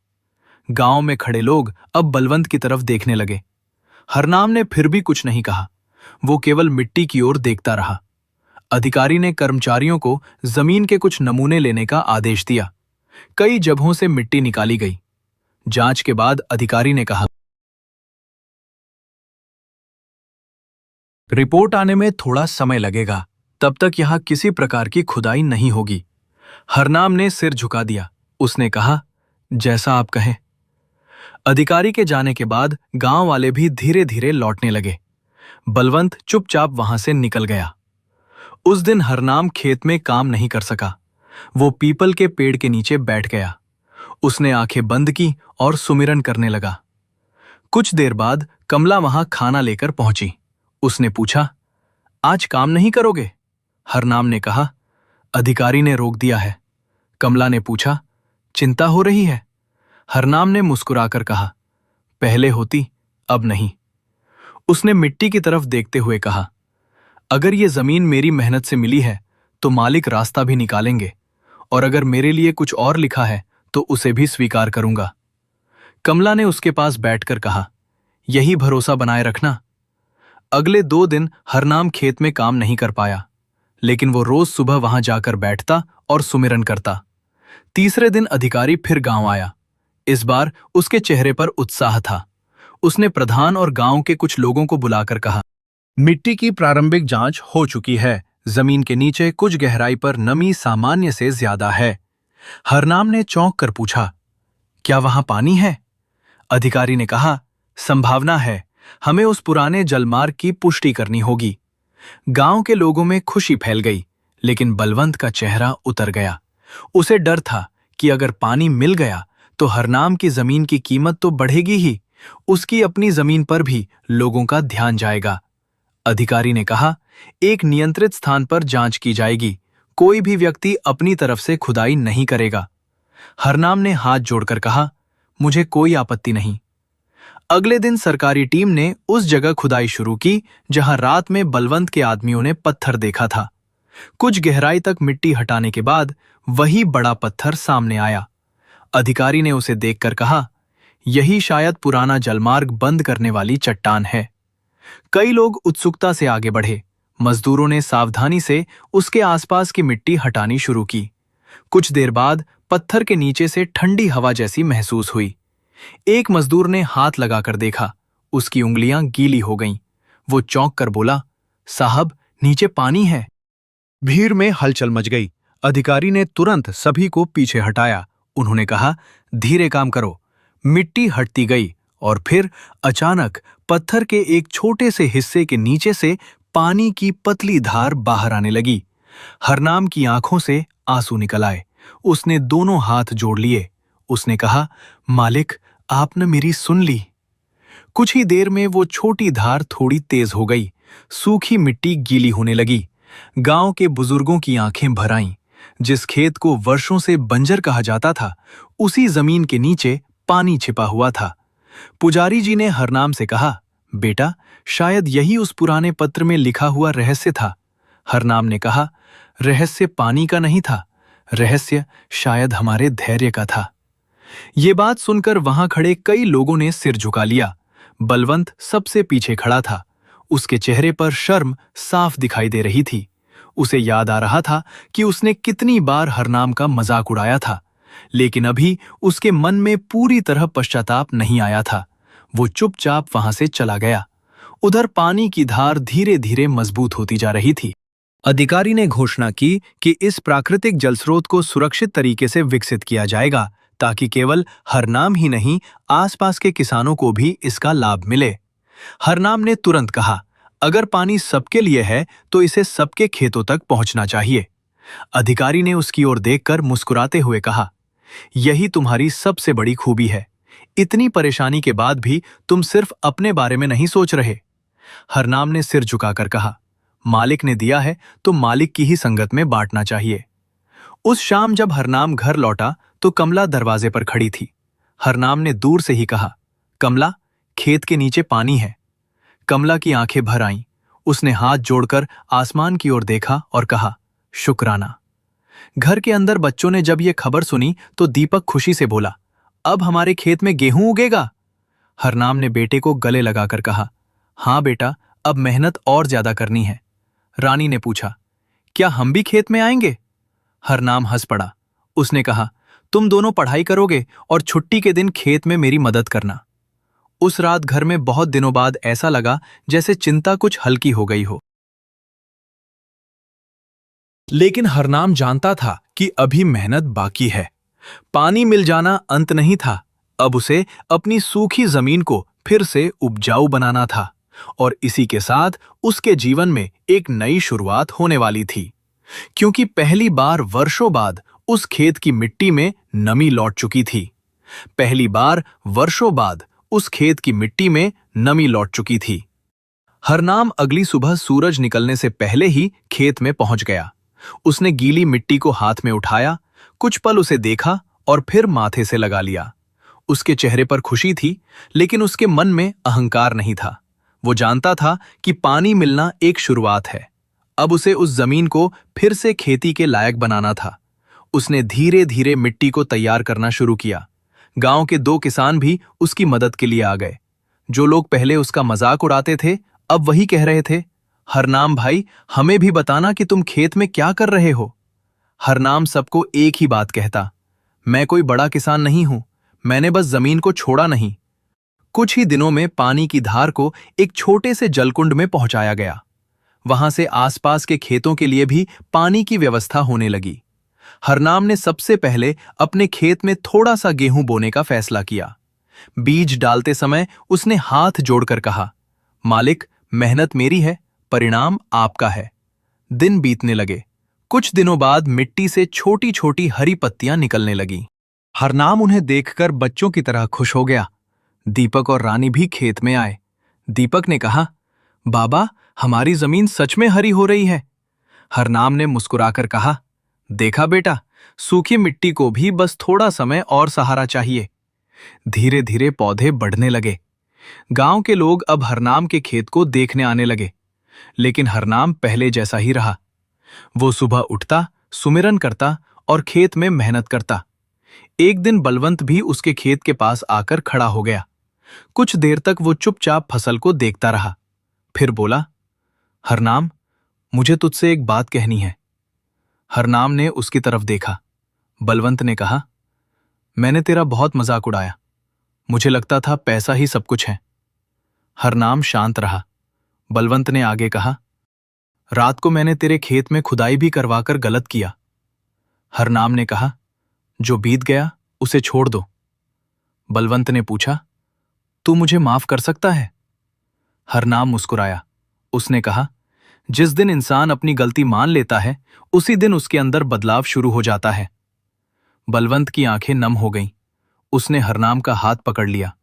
गांव में खड़े लोग अब बलवंत की तरफ देखने लगे। हरनाम ने फिर भी कुछ नहीं कहा, वो केवल मिट्टी की ओर देखता रहा। अधिकारी ने कर्मचारियों को जमीन के कुछ नमूने लेने का आदेश दिया। कई जगहों से मिट्टी निकाली गई। जांच के बाद अधिकारी ने कहा, रिपोर्ट आने में थोड़ा समय लगेगा, तब तक यहां किसी प्रकार की खुदाई नहीं होगी। हरनाम ने सिर झुका दिया। उसने कहा, जैसा आप कहें। अधिकारी के जाने के बाद गांव वाले भी धीरे धीरे लौटने लगे। बलवंत चुपचाप वहां से निकल गया। उस दिन हरनाम खेत में काम नहीं कर सका। वो पीपल के पेड़ के नीचे बैठ गया। उसने आंखें बंद की और सुमिरन करने लगा। कुछ देर बाद कमला वहां खाना लेकर पहुंची। उसने पूछा, आज काम नहीं करोगे? हरनाम ने कहा, अधिकारी ने रोक दिया है। कमला ने पूछा, चिंता हो रही है? हरनाम ने मुस्कुराकर कहा, पहले होती, अब नहीं। उसने मिट्टी की तरफ देखते हुए कहा, अगर ये जमीन मेरी मेहनत से मिली है तो मालिक रास्ता भी निकालेंगे, और अगर मेरे लिए कुछ और लिखा है तो उसे भी स्वीकार करूंगा। कमला ने उसके पास बैठकर कहा, यही भरोसा बनाए रखना। अगले 2 दिन हरनाम खेत में काम नहीं कर पाया, लेकिन वो रोज सुबह वहां जाकर बैठता और सुमिरन करता। तीसरे दिन अधिकारी फिर गांव आया। इस बार उसके चेहरे पर उत्साह था। उसने प्रधान और गांव के कुछ लोगों को बुलाकर कहा, मिट्टी की प्रारंभिक जांच हो चुकी है। जमीन के नीचे कुछ गहराई पर नमी सामान्य से ज्यादा है। हरनाम ने चौंक कर पूछा, क्या वहां पानी है? अधिकारी ने कहा, संभावना है, हमें उस पुराने जलमार्ग की पुष्टि करनी होगी। गांव के लोगों में खुशी फैल गई, लेकिन बलवंत का चेहरा उतर गया। उसे डर था कि अगर पानी मिल गया तो हरनाम की जमीन की कीमत तो बढ़ेगी ही, उसकी अपनी जमीन पर भी लोगों का ध्यान जाएगा। अधिकारी ने कहा, एक नियंत्रित स्थान पर जांच की जाएगी। कोई भी व्यक्ति अपनी तरफ से खुदाई नहीं करेगा। हरनाम ने हाथ जोड़कर कहा, मुझे कोई आपत्ति नहीं। अगले दिन सरकारी टीम ने उस जगह खुदाई शुरू की जहां रात में बलवंत के आदमियों ने पत्थर देखा था। कुछ गहराई तक मिट्टी हटाने के बाद वही बड़ा पत्थर सामने आया। अधिकारी ने उसे देखकर कहा, यही शायद पुराना जलमार्ग बंद करने वाली चट्टान है। कई लोग उत्सुकता से आगे बढ़े। मजदूरों ने सावधानी से उसके आसपास की मिट्टी हटानी शुरू की। कुछ देर बाद पत्थर के नीचे से ठंडी हवा जैसी महसूस हुई। एक मजदूर ने हाथ लगाकर देखा। उसकी उंगलियां गीली हो गईं। वो चौंक कर बोला, साहब, नीचे पानी है। भीड़ में हलचल मच गई। अधिकारी ने तुरंत सभी को पीछे हटाया। उन्होंने कहा, धीरे काम करो। मिट्टी हटती गई और फिर अचानक पत्थर के एक छोटे से हिस्से के नीचे से पानी की पतली धार बाहर आने लगी। हरनाम की आंखों से आंसू निकल आए। उसने दोनों हाथ जोड़ लिए। उसने कहा, मालिक, आपने मेरी सुन ली। कुछ ही देर में वो छोटी धार थोड़ी तेज हो गई। सूखी मिट्टी गीली होने लगी। गांव के बुजुर्गों की आंखें भर आईं। जिस खेत को वर्षों से बंजर कहा जाता था, उसी जमीन के नीचे पानी छिपा हुआ था। पुजारी जी ने हरनाम से कहा, बेटा, शायद यही उस पुराने पत्र में लिखा हुआ रहस्य था। हरनाम ने कहा, रहस्य पानी का नहीं था, रहस्य शायद हमारे धैर्य का था। ये बात सुनकर वहां खड़े कई लोगों ने सिर झुका लिया। बलवंत सबसे पीछे खड़ा था। उसके चेहरे पर शर्म साफ दिखाई दे रही थी। उसे याद आ रहा था कि उसने कितनी बार हरनाम का मजाक उड़ाया था, लेकिन अभी उसके मन में पूरी तरह पश्चाताप नहीं आया था। वो चुपचाप वहां से चला गया। उधर पानी की धार धीरे धीरे मजबूत होती जा रही थी। अधिकारी ने घोषणा की कि इस प्राकृतिक जलस्रोत को सुरक्षित तरीके से विकसित किया जाएगा, ताकि केवल हरनाम ही नहीं, आसपास के किसानों को भी इसका लाभ मिले। हरनाम ने तुरंत कहा, अगर पानी सबके लिए है तो इसे सबके खेतों तक पहुंचना चाहिए। अधिकारी ने उसकी ओर देखकर मुस्कुराते हुए कहा, यही तुम्हारी सबसे बड़ी खूबी है। इतनी परेशानी के बाद भी तुम सिर्फ अपने बारे में नहीं सोच रहे। हरनाम ने सिर झुकाकर कहा, मालिक ने दिया है तो मालिक की ही संगत में बांटना चाहिए। उस शाम जब हरनाम घर लौटा तो कमला दरवाजे पर खड़ी थी। हरनाम ने दूर से ही कहा, कमला, खेत के नीचे पानी है। कमला की आंखें भर आईं। उसने हाथ जोड़कर आसमान की ओर देखा और कहा, शुक्राना। घर के अंदर बच्चों ने जब ये खबर सुनी तो दीपक खुशी से बोला, अब हमारे खेत में गेहूं उगेगा। हरनाम ने बेटे को गले लगाकर कहा, हाँ बेटा, अब मेहनत और ज्यादा करनी है। रानी ने पूछा, क्या हम भी खेत में आएंगे? हरनाम हंस पड़ा। उसने कहा, तुम दोनों पढ़ाई करोगे और छुट्टी के दिन खेत में मेरी मदद करना। उस रात घर में बहुत दिनों बाद ऐसा लगा जैसे चिंता कुछ हल्की हो गई हो। लेकिन हरनाम जानता था कि अभी मेहनत बाकी है। पानी मिल जाना अंत नहीं था, अब उसे अपनी सूखी जमीन को फिर से उपजाऊ बनाना था और इसी के साथ उसके जीवन में एक नई शुरुआत होने वाली थी। क्योंकि पहली बार वर्षों बाद उस खेत की मिट्टी में नमी लौट चुकी थी। पहली बार वर्षों बाद उस खेत की मिट्टी में नमी लौट चुकी थी। हरनाम अगली सुबह सूरज निकलने से पहले ही खेत में पहुंच गया। उसने गीली मिट्टी को हाथ में उठाया, कुछ पल उसे देखा और फिर माथे से लगा लिया। उसके चेहरे पर खुशी थी, लेकिन उसके मन में अहंकार नहीं था। वो जानता था कि पानी मिलना एक शुरुआत है। अब उसे उस जमीन को फिर से खेती के लायक बनाना था। उसने धीरे धीरे मिट्टी को तैयार करना शुरू किया। गांव के 2 किसान भी उसकी मदद के लिए आ गए। जो लोग पहले उसका मजाक उड़ाते थे, अब वही कह रहे थे, हरनाम भाई, हमें भी बताना कि तुम खेत में क्या कर रहे हो। हरनाम सबको एक ही बात कहता, मैं कोई बड़ा किसान नहीं हूं, मैंने बस जमीन को छोड़ा नहीं। कुछ ही दिनों में पानी की धार को एक छोटे से जलकुंड में पहुंचाया गया। वहां से आसपास के खेतों के लिए भी पानी की व्यवस्था होने लगी। हरनाम ने सबसे पहले अपने खेत में थोड़ा सा गेहूं बोने का फैसला किया। बीज डालते समय उसने हाथ जोड़कर कहा, मालिक, मेहनत मेरी है, परिणाम आपका है। दिन बीतने लगे। कुछ दिनों बाद मिट्टी से छोटी छोटी हरी पत्तियां निकलने लगीं। हरनाम उन्हें देखकर बच्चों की तरह खुश हो गया। दीपक और रानी भी खेत में आए। दीपक ने कहा, बाबा, हमारी जमीन सच में हरी हो रही है। हरनाम ने मुस्कुराकर कहा, देखा बेटा, सूखी मिट्टी को भी बस थोड़ा समय और सहारा चाहिए। धीरे धीरे पौधे बढ़ने लगे। गांव के लोग अब हरनाम के खेत को देखने आने लगे। लेकिन हरनाम पहले जैसा ही रहा। वो सुबह उठता, सुमिरन करता और खेत में मेहनत करता। एक दिन बलवंत भी उसके खेत के पास आकर खड़ा हो गया। कुछ देर तक वो चुपचाप फसल को देखता रहा। फिर बोला, हरनाम, मुझे तुझसे एक बात कहनी है। हरनाम ने उसकी तरफ देखा। बलवंत ने कहा, मैंने तेरा बहुत मजाक उड़ाया, मुझे लगता था पैसा ही सब कुछ है। हरनाम शांत रहा। बलवंत ने आगे कहा, रात को मैंने तेरे खेत में खुदाई भी करवाकर गलत किया। हरनाम ने कहा, जो बीत गया उसे छोड़ दो। बलवंत ने पूछा, तू मुझे माफ कर सकता है? हरनाम मुस्कुराया। उसने कहा, जिस दिन इंसान अपनी गलती मान लेता है, उसी दिन उसके अंदर बदलाव शुरू हो जाता है। बलवंत की आंखें नम हो गईं। उसने हरनाम का हाथ पकड़ लिया।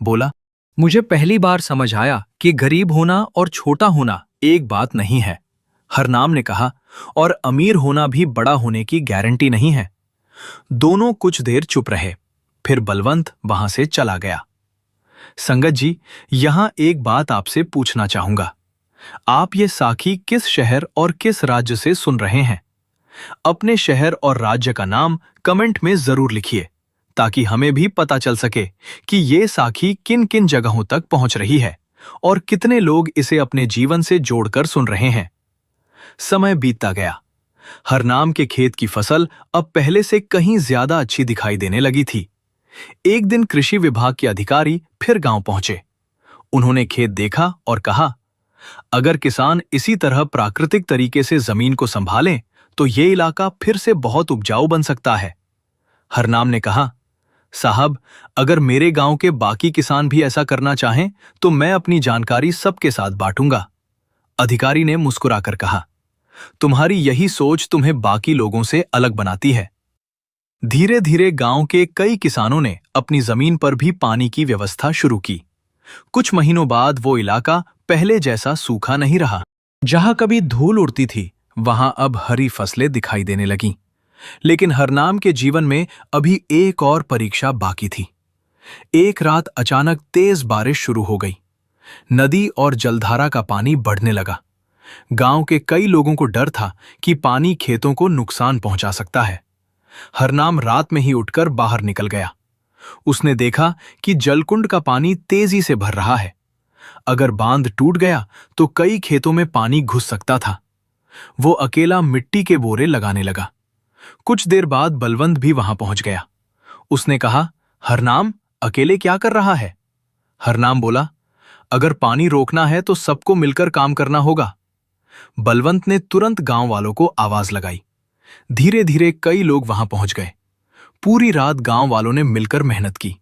बोला, मुझे पहली बार समझ आया कि गरीब होना और छोटा होना एक बात नहीं है। हरनाम ने कहा, और अमीर होना भी बड़ा होने की गारंटी नहीं है। दोनों कुछ देर चुप रहे। फिर बलवंत वहां से चला गया। संगत जी, यहां एक बात आपसे पूछना चाहूंगा। आप ये साखी किस शहर और किस राज्य से सुन रहे हैं? अपने शहर और राज्य का नाम कमेंट में जरूर लिखिए, ताकि हमें भी पता चल सके कि ये साखी किन किन जगहों तक पहुंच रही है और कितने लोग इसे अपने जीवन से जोड़कर सुन रहे हैं। समय बीतता गया। हरनाम के खेत की फसल अब पहले से कहीं ज्यादा अच्छी दिखाई देने लगी थी। एक दिन कृषि विभाग के अधिकारी फिर गांव पहुंचे। उन्होंने खेत देखा और कहा, अगर किसान इसी तरह प्राकृतिक तरीके से जमीन को संभालें तो ये इलाका फिर से बहुत उपजाऊ बन सकता है। हरनाम ने कहा, साहब, अगर मेरे गांव के बाकी किसान भी ऐसा करना चाहें तो मैं अपनी जानकारी सबके साथ बांटूंगा। अधिकारी ने मुस्कुराकर कहा, तुम्हारी यही सोच तुम्हें बाकी लोगों से अलग बनाती है। धीरे धीरे गांव के कई किसानों ने अपनी जमीन पर भी पानी की व्यवस्था शुरू की। कुछ महीनों बाद वो इलाका पहले जैसा सूखा नहीं रहा। जहां कभी धूल उड़ती थी, वहां अब हरी फसलें दिखाई देने लगीं। लेकिन हरनाम के जीवन में अभी एक और परीक्षा बाकी थी। एक रात अचानक तेज बारिश शुरू हो गई। नदी और जलधारा का पानी बढ़ने लगा। गांव के कई लोगों को डर था कि पानी खेतों को नुकसान पहुंचा सकता है। हरनाम रात में ही उठकर बाहर निकल गया। उसने देखा कि जलकुंड का पानी तेजी से भर रहा है। अगर बांध टूट गया तो कई खेतों में पानी घुस सकता था। वो अकेला मिट्टी के बोरे लगाने लगा। कुछ देर बाद बलवंत भी वहां पहुंच गया। उसने कहा, हरनाम, अकेले क्या कर रहा है? हरनाम बोला, अगर पानी रोकना है तो सबको मिलकर काम करना होगा। बलवंत ने तुरंत गांव वालों को आवाज लगाई। धीरे धीरे कई लोग वहां पहुंच गए। पूरी रात गांव वालों ने मिलकर मेहनत की।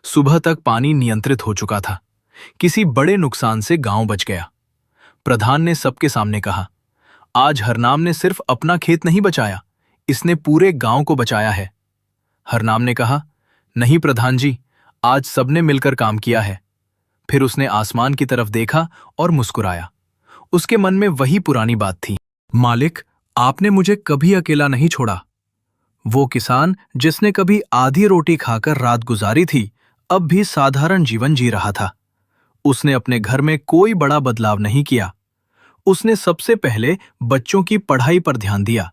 सुबह तक पानी नियंत्रित हो चुका था। किसी बड़े नुकसान से गांव बच गया। प्रधान ने सबके सामने कहा, आज हरनाम ने सिर्फ अपना खेत नहीं बचाया, इसने पूरे गांव को बचाया है। हरनाम ने कहा, नहीं प्रधान जी, आज सबने मिलकर काम किया है। फिर उसने आसमान की तरफ देखा और मुस्कुराया। उसके मन में वही पुरानी बात थी, मालिक, आपने मुझे कभी अकेला नहीं छोड़ा। वो किसान जिसने कभी आधी रोटी खाकर रात गुजारी थी, अब भी साधारण जीवन जी रहा था। उसने अपने घर में कोई बड़ा बदलाव नहीं किया। उसने सबसे पहले बच्चों की पढ़ाई पर ध्यान दिया।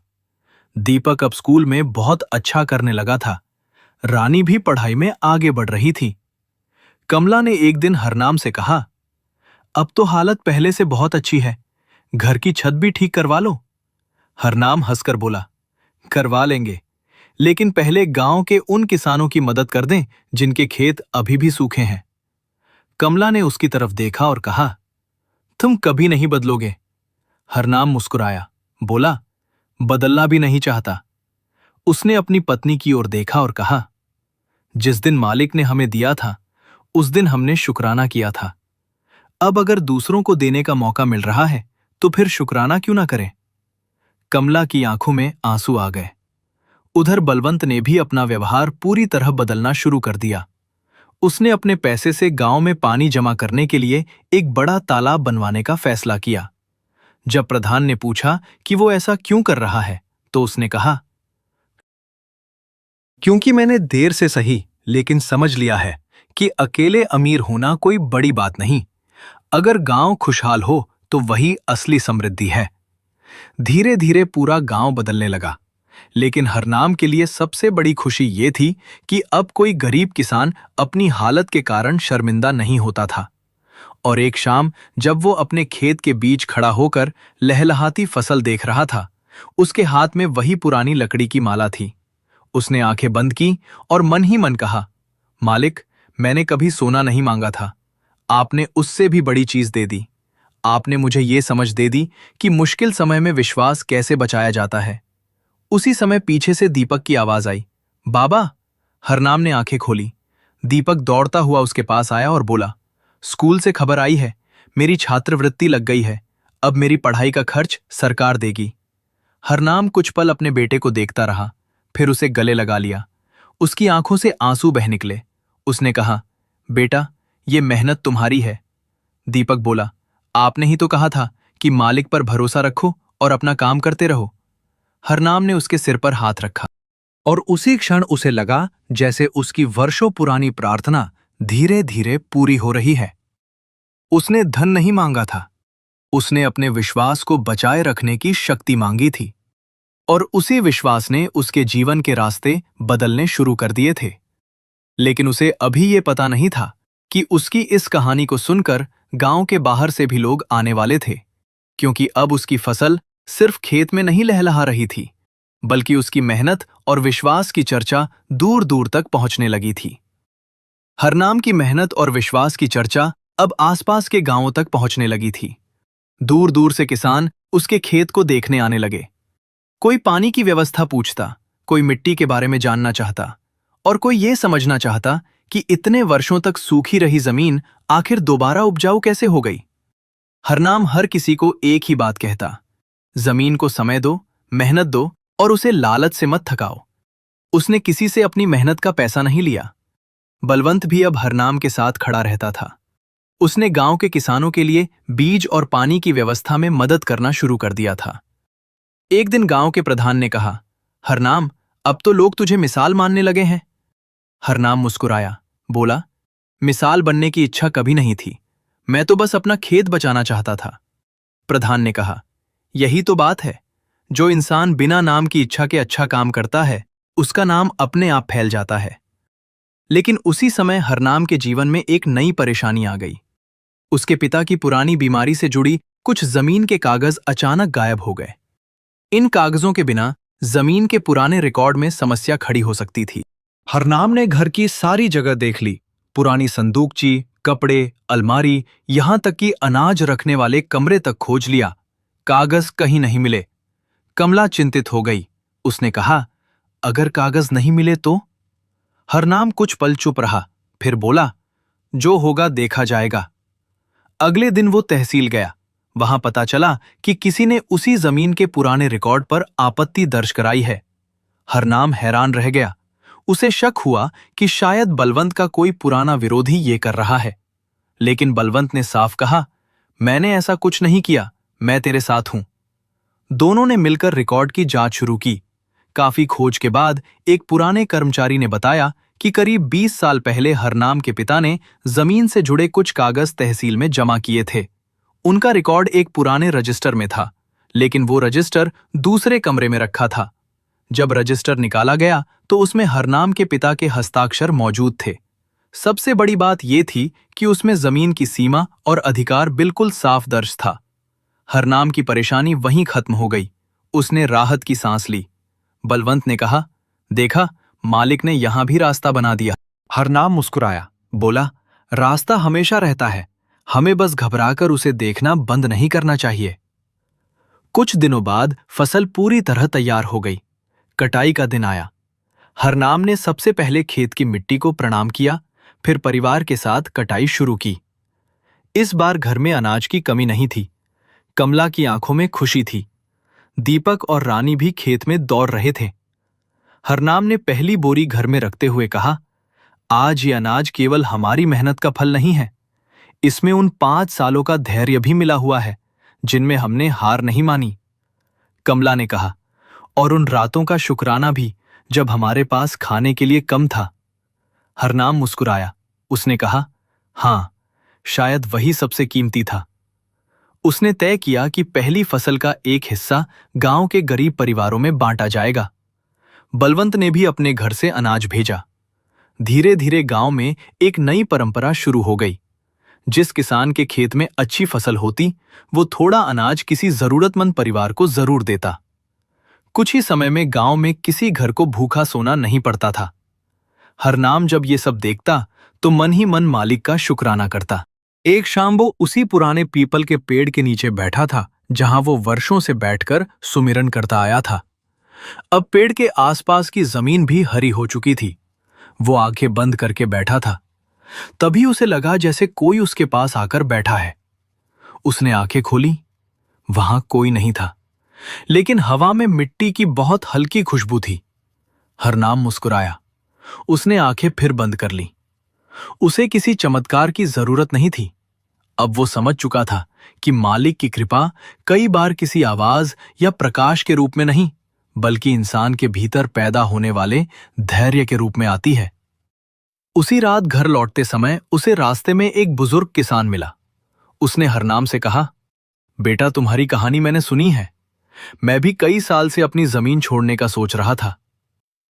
दीपक अब स्कूल में बहुत अच्छा करने लगा था। रानी भी पढ़ाई में आगे बढ़ रही थी। कमला ने एक दिन हरनाम से कहा, अब तो हालत पहले से बहुत अच्छी है, घर की छत भी ठीक करवा लो। हरनाम हंसकर बोला, करवा लेंगे, लेकिन पहले गांव के उन किसानों की मदद कर दें जिनके खेत अभी भी सूखे हैं। कमला ने उसकी तरफ देखा और कहा, तुम कभी नहीं बदलोगे। हरनाम मुस्कुराया, बोला, बदलना भी नहीं चाहता। उसने अपनी पत्नी की ओर देखा और कहा, जिस दिन मालिक ने हमें दिया था उस दिन हमने शुक्राना किया था। अब अगर दूसरों को देने का मौका मिल रहा है तो फिर शुक्राना क्यों ना करें। कमला की आंखों में आंसू आ गए। उधर बलवंत ने भी अपना व्यवहार पूरी तरह बदलना शुरू कर दिया। उसने अपने पैसे से गांव में पानी जमा करने के लिए एक बड़ा तालाब बनवाने का फैसला किया। जब प्रधान ने पूछा कि वो ऐसा क्यों कर रहा है, तो उसने कहा, क्योंकि मैंने देर से सही लेकिन समझ लिया है कि अकेले अमीर होना कोई बड़ी बात नहीं। अगर गांव खुशहाल हो तो वही असली समृद्धि है। धीरे धीरे पूरा गांव बदलने लगा, लेकिन हरनाम के लिए सबसे बड़ी खुशी ये थी कि अब कोई गरीब किसान अपनी हालत के कारण शर्मिंदा नहीं होता था। और एक शाम जब वो अपने खेत के बीच खड़ा होकर लहलहाती फसल देख रहा था, उसके हाथ में वही पुरानी लकड़ी की माला थी। उसने आंखें बंद की और मन ही मन कहा, मालिक, मैंने कभी सोना नहीं मांगा था, आपने उससे भी बड़ी चीज दे दी। आपने मुझे ये समझ दे दी कि मुश्किल समय में विश्वास कैसे बचाया जाता है। उसी समय पीछे से दीपक की आवाज आई, बाबा। हरनाम ने आंखें खोली। दीपक दौड़ता हुआ उसके पास आया और बोला, स्कूल से खबर आई है, मेरी छात्रवृत्ति लग गई है, अब मेरी पढ़ाई का खर्च सरकार देगी। हरनाम कुछ पल अपने बेटे को देखता रहा, फिर उसे गले लगा लिया। उसकी आंखों से आंसू बह निकले। उसने कहा, बेटा, ये मेहनत तुम्हारी है। दीपक बोला, आपने ही तो कहा था कि मालिक पर भरोसा रखो और अपना काम करते रहो। हरनाम ने उसके सिर पर हाथ रखा और उसी क्षण उसे लगा जैसे उसकी वर्षों पुरानी प्रार्थना धीरे धीरे पूरी हो रही है। उसने धन नहीं मांगा था, उसने अपने विश्वास को बचाए रखने की शक्ति मांगी थी। और उसी विश्वास ने उसके जीवन के रास्ते बदलने शुरू कर दिए थे। लेकिन उसे अभी ये पता नहीं था कि उसकी इस कहानी को सुनकर गांव के बाहर से भी लोग आने वाले थे, क्योंकि अब उसकी फसल सिर्फ खेत में नहीं लहलहा रही थी, बल्कि उसकी मेहनत और विश्वास की चर्चा दूर दूर तक पहुंचने लगी थी। हरनाम की मेहनत और विश्वास की चर्चा अब आसपास के गांवों तक पहुंचने लगी थी। दूर दूर से किसान उसके खेत को देखने आने लगे। कोई पानी की व्यवस्था पूछता, कोई मिट्टी के बारे में जानना चाहता, और कोई ये समझना चाहता कि इतने वर्षों तक सूखी रही जमीन आखिर दोबारा उपजाऊ कैसे हो गई। हरनाम हर किसी को एक ही बात कहता, जमीन को समय दो, मेहनत दो और उसे लालच से मत थकाओ। उसने किसी से अपनी मेहनत का पैसा नहीं लिया। बलवंत भी अब हरनाम के साथ खड़ा रहता था। उसने गांव के किसानों के लिए बीज और पानी की व्यवस्था में मदद करना शुरू कर दिया था। एक दिन गांव के प्रधान ने कहा, हरनाम, अब तो लोग तुझे मिसाल मानने लगे हैं। हरनाम मुस्कुराया, बोला, मिसाल बनने की इच्छा कभी नहीं थी, मैं तो बस अपना खेत बचाना चाहता था। प्रधान ने कहा। यही तो बात है, जो इंसान बिना नाम की इच्छा के अच्छा काम करता है उसका नाम अपने आप फैल जाता है। लेकिन उसी समय हरनाम के जीवन में एक नई परेशानी आ गई। उसके पिता की पुरानी बीमारी से जुड़ी कुछ जमीन के कागज अचानक गायब हो गए। इन कागजों के बिना जमीन के पुराने रिकॉर्ड में समस्या खड़ी हो सकती थी। हरनाम ने घर की सारी जगह देख ली, पुरानी संदूकची, कपड़े, अलमारी, यहां तक कि अनाज रखने वाले कमरे तक खोज लिया। कागज कहीं नहीं मिले। कमला चिंतित हो गई। उसने कहा, अगर कागज नहीं मिले तो? हरनाम कुछ पल चुप रहा, फिर बोला, जो होगा देखा जाएगा। अगले दिन वो तहसील गया। वहां पता चला कि किसी ने उसी जमीन के पुराने रिकॉर्ड पर आपत्ति दर्ज कराई है। हरनाम हैरान रह गया। उसे शक हुआ कि शायद बलवंत का कोई पुराना विरोधी ये कर रहा है। लेकिन बलवंत ने साफ कहा, मैंने ऐसा कुछ नहीं किया, मैं तेरे साथ हूं। दोनों ने मिलकर रिकॉर्ड की जांच शुरू की। काफी खोज के बाद एक पुराने कर्मचारी ने बताया कि करीब 20 साल पहले हरनाम के पिता ने जमीन से जुड़े कुछ कागज तहसील में जमा किए थे। उनका रिकॉर्ड एक पुराने रजिस्टर में था, लेकिन वो रजिस्टर दूसरे कमरे में रखा था। जब रजिस्टर निकाला गया तो उसमें हरनाम के पिता के हस्ताक्षर मौजूद थे। सबसे बड़ी बात यह थी कि उसमें जमीन की सीमा और अधिकार बिल्कुल साफ दर्ज था। हरनाम की परेशानी वहीं खत्म हो गई। उसने राहत की सांस ली। बलवंत ने कहा, देखा, मालिक ने यहां भी रास्ता बना दिया। हरनाम मुस्कुराया, बोला, रास्ता हमेशा रहता है, हमें बस घबराकर उसे देखना बंद नहीं करना चाहिए। कुछ दिनों बाद फसल पूरी तरह तैयार हो गई। कटाई का दिन आया। हरनाम ने सबसे पहले खेत की मिट्टी को प्रणाम किया, फिर परिवार के साथ कटाई शुरू की। इस बार घर में अनाज की कमी नहीं थी। कमला की आंखों में खुशी थी। दीपक और रानी भी खेत में दौड़ रहे थे। हरनाम ने पहली बोरी घर में रखते हुए कहा, आज ये अनाज केवल हमारी मेहनत का फल नहीं है, इसमें उन 5 सालों का धैर्य भी मिला हुआ है जिनमें हमने हार नहीं मानी। कमला ने कहा, और उन रातों का शुक्राना भी जब हमारे पास खाने के लिए कम था। हरनाम मुस्कुराया। उसने कहा, हां, शायद वही सबसे कीमती था। उसने तय किया कि पहली फसल का एक हिस्सा गांव के गरीब परिवारों में बांटा जाएगा। बलवंत ने भी अपने घर से अनाज भेजा। धीरे धीरे गांव में एक नई परंपरा शुरू हो गई। जिस किसान के खेत में अच्छी फसल होती, वो थोड़ा अनाज किसी जरूरतमंद परिवार को जरूर देता। कुछ ही समय में गांव में किसी घर को भूखा सोना नहीं पड़ता था। हरनाम जब ये सब देखता तो मन ही मन मालिक का शुक्राना करता। एक शाम वो उसी पुराने पीपल के पेड़ के नीचे बैठा था जहां वो वर्षों से बैठकर सुमिरन करता आया था। अब पेड़ के आसपास की जमीन भी हरी हो चुकी थी। वो आंखें बंद करके बैठा था। तभी उसे लगा जैसे कोई उसके पास आकर बैठा है। उसने आंखें खोली। वहां कोई नहीं था, लेकिन हवा में मिट्टी की बहुत हल्की खुशबू थी। हरनाम मुस्कुराया। उसने आंखें फिर बंद कर ली। उसे किसी चमत्कार की जरूरत नहीं थी। अब वो समझ चुका था कि मालिक की कृपा कई बार किसी आवाज या प्रकाश के रूप में नहीं, बल्कि इंसान के भीतर पैदा होने वाले धैर्य के रूप में आती है। उसी रात घर लौटते समय उसे रास्ते में एक बुजुर्ग किसान मिला। उसने हरनाम से कहा, बेटा, तुम्हारी कहानी मैंने सुनी है। मैं भी कई साल से अपनी जमीन छोड़ने का सोच रहा था।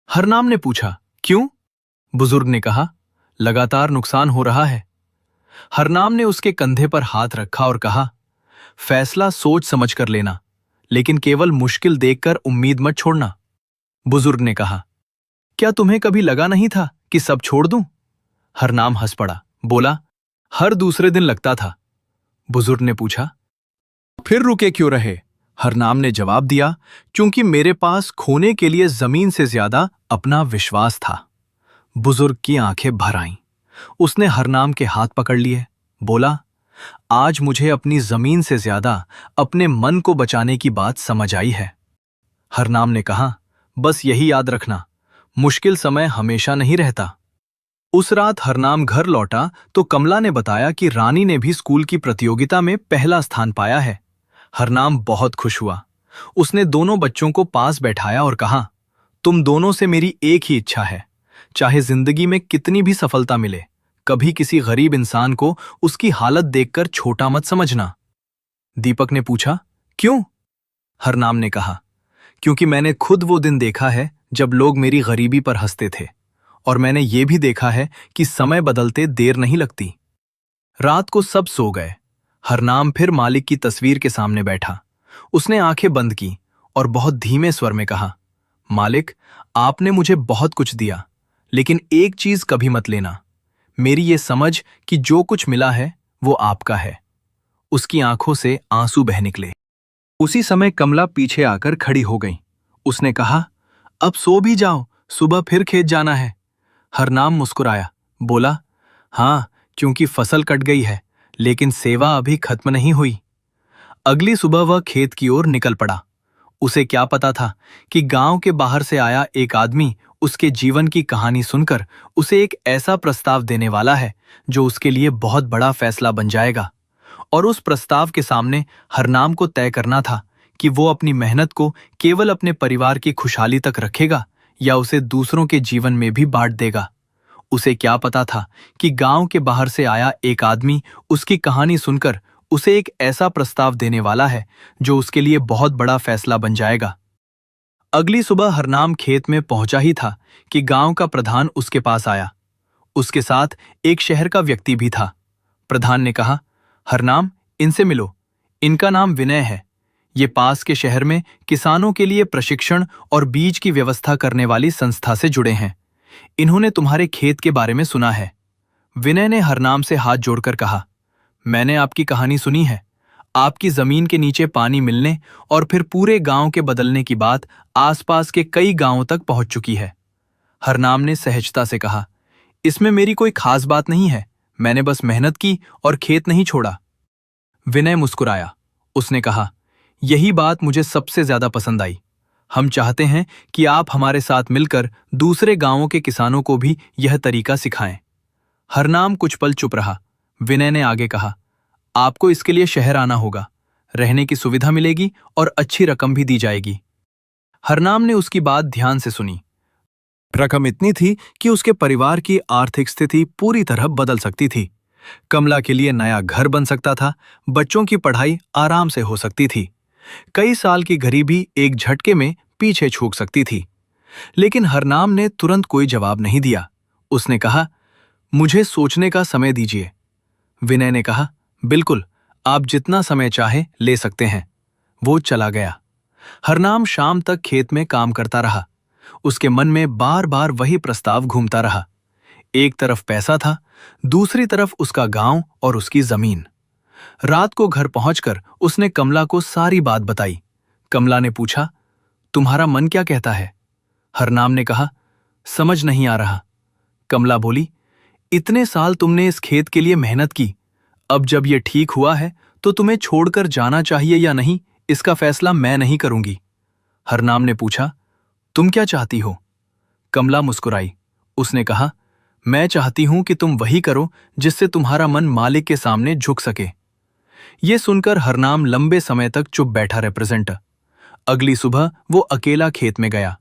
हरनाम ने पूछा, क्यों? बुजुर्ग ने कहा, लगातार नुकसान हो रहा है। हरनाम ने उसके कंधे पर हाथ रखा और कहा, फैसला सोच समझ कर लेना, लेकिन केवल मुश्किल देखकर उम्मीद मत छोड़ना। बुजुर्ग ने कहा, क्या तुम्हें कभी लगा नहीं था कि सब छोड़ दूं? हरनाम हंस पड़ा, बोला, हर दूसरे दिन लगता था। बुजुर्ग ने पूछा, फिर रुके क्यों रहे? हरनाम ने जवाब दिया, क्योंकि मेरे पास खोने के लिए जमीन से ज्यादा अपना विश्वास था। बुजुर्ग की आंखें भर आईं। उसने हरनाम के हाथ पकड़ लिए, बोला, आज मुझे अपनी जमीन से ज्यादा अपने मन को बचाने की बात समझ आई है। हरनाम ने कहा, बस यही याद रखना, मुश्किल समय हमेशा नहीं रहता। उस रात हरनाम घर लौटा तो कमला ने बताया कि रानी ने भी स्कूल की प्रतियोगिता में पहला स्थान पाया है। हरनाम बहुत खुश हुआ। उसने दोनों बच्चों को पास बैठाया और कहा, तुम दोनों से मेरी एक ही इच्छा है, चाहे जिंदगी में कितनी भी सफलता मिले, कभी किसी गरीब इंसान को उसकी हालत देखकर छोटा मत समझना। दीपक ने पूछा, क्यों? हरनाम ने कहा, क्योंकि मैंने खुद वो दिन देखा है जब लोग मेरी गरीबी पर हंसते थे, और मैंने ये भी देखा है कि समय बदलते देर नहीं लगती। रात को सब सो गए। हरनाम फिर मालिक की तस्वीर के सामने बैठा। उसने आंखें बंद की और बहुत धीमे स्वर में कहा, मालिक, आपने मुझे बहुत कुछ दिया, लेकिन एक चीज कभी मत लेना, मेरी ये समझ कि जो कुछ मिला है वो आपका है। उसकी आंखों से आंसू बह निकले। उसी समय कमला पीछे आकर खड़ी हो गई। उसने कहा, अब सो भी जाओ, सुबह फिर खेत जाना है। हरनाम मुस्कुराया, बोला, हाँ, क्योंकि फसल कट गई है, लेकिन सेवा अभी खत्म नहीं हुई। अगली सुबह वह खेत की ओर निकल पड़ा। उसे क्या पता था कि गांव के बाहर से आया एक आदमी उसके जीवन की कहानी सुनकर उसे एक ऐसा प्रस्ताव देने वाला है जो उसके लिए बहुत बड़ा फैसला बन जाएगा। और उस प्रस्ताव के सामने हरनाम को तय करना था कि वो अपनी मेहनत को केवल अपने परिवार की खुशहाली तक रखेगा या उसे दूसरों के जीवन में भी बांट देगा। उसे क्या पता था कि गांव के बाहर से आया एक आदमी उसकी कहानी सुनकर उसे एक ऐसा प्रस्ताव देने वाला है जो उसके लिए बहुत बड़ा फैसला बन जाएगा। अगली सुबह हरनाम खेत में पहुंचा ही था कि गांव का प्रधान उसके पास आया। उसके साथ एक शहर का व्यक्ति भी था। प्रधान ने कहा, हरनाम, इनसे मिलो। इनका नाम विनय है। ये पास के शहर में किसानों के लिए प्रशिक्षण और बीज की व्यवस्था करने वाली संस्था से जुड़े हैं। इन्होंने तुम्हारे खेत के बारे में सुना है। विनय ने हरनाम से हाथ जोड़कर कहा, मैंने आपकी कहानी सुनी है। आपकी जमीन के नीचे पानी मिलने और फिर पूरे गांव के बदलने की बात आसपास के कई गांवों तक पहुंच चुकी है। हरनाम ने सहजता से कहा, इसमें मेरी कोई खास बात नहीं है, मैंने बस मेहनत की और खेत नहीं छोड़ा। विनय मुस्कुराया। उसने कहा, यही बात मुझे सबसे ज्यादा पसंद आई। हम चाहते हैं कि आप हमारे साथ मिलकर दूसरे गांवों के किसानों को भी यह तरीका सिखाएं। हरनाम कुछ पल चुप रहा। विनय ने आगे कहा, आपको इसके लिए शहर आना होगा, रहने की सुविधा मिलेगी और अच्छी रकम भी दी जाएगी। हरनाम ने उसकी बात ध्यान से सुनी। रकम इतनी थी कि उसके परिवार की आर्थिक स्थिति पूरी तरह बदल सकती थी। कमला के लिए नया घर बन सकता था, बच्चों की पढ़ाई आराम से हो सकती थी, कई साल की गरीबी एक झटके में पीछे छूट सकती थी। लेकिन हरनाम ने तुरंत कोई जवाब नहीं दिया। उसने कहा, मुझे सोचने का समय दीजिए। विनय ने कहा, बिल्कुल, आप जितना समय चाहे ले सकते हैं। वो चला गया। हरनाम शाम तक खेत में काम करता रहा। उसके मन में बार बार वही प्रस्ताव घूमता रहा। एक तरफ पैसा था, दूसरी तरफ उसका गांव और उसकी जमीन। रात को घर पहुंचकर उसने कमला को सारी बात बताई। कमला ने पूछा, तुम्हारा मन क्या कहता है? हरनाम ने कहा, समझ नहीं आ रहा। कमला बोली, इतने साल तुमने इस खेत के लिए मेहनत की, अब जब ये ठीक हुआ है तो तुम्हें छोड़कर जाना चाहिए या नहीं, इसका फैसला मैं नहीं करूंगी। हरनाम ने पूछा, तुम क्या चाहती हो? कमला मुस्कुराई। उसने कहा, मैं चाहती हूं कि तुम वही करो जिससे तुम्हारा मन मालिक के सामने झुक सके। ये सुनकर हरनाम लंबे समय तक चुप बैठा रिप्रेजेंट। अगली सुबह वो अकेला खेत में गया।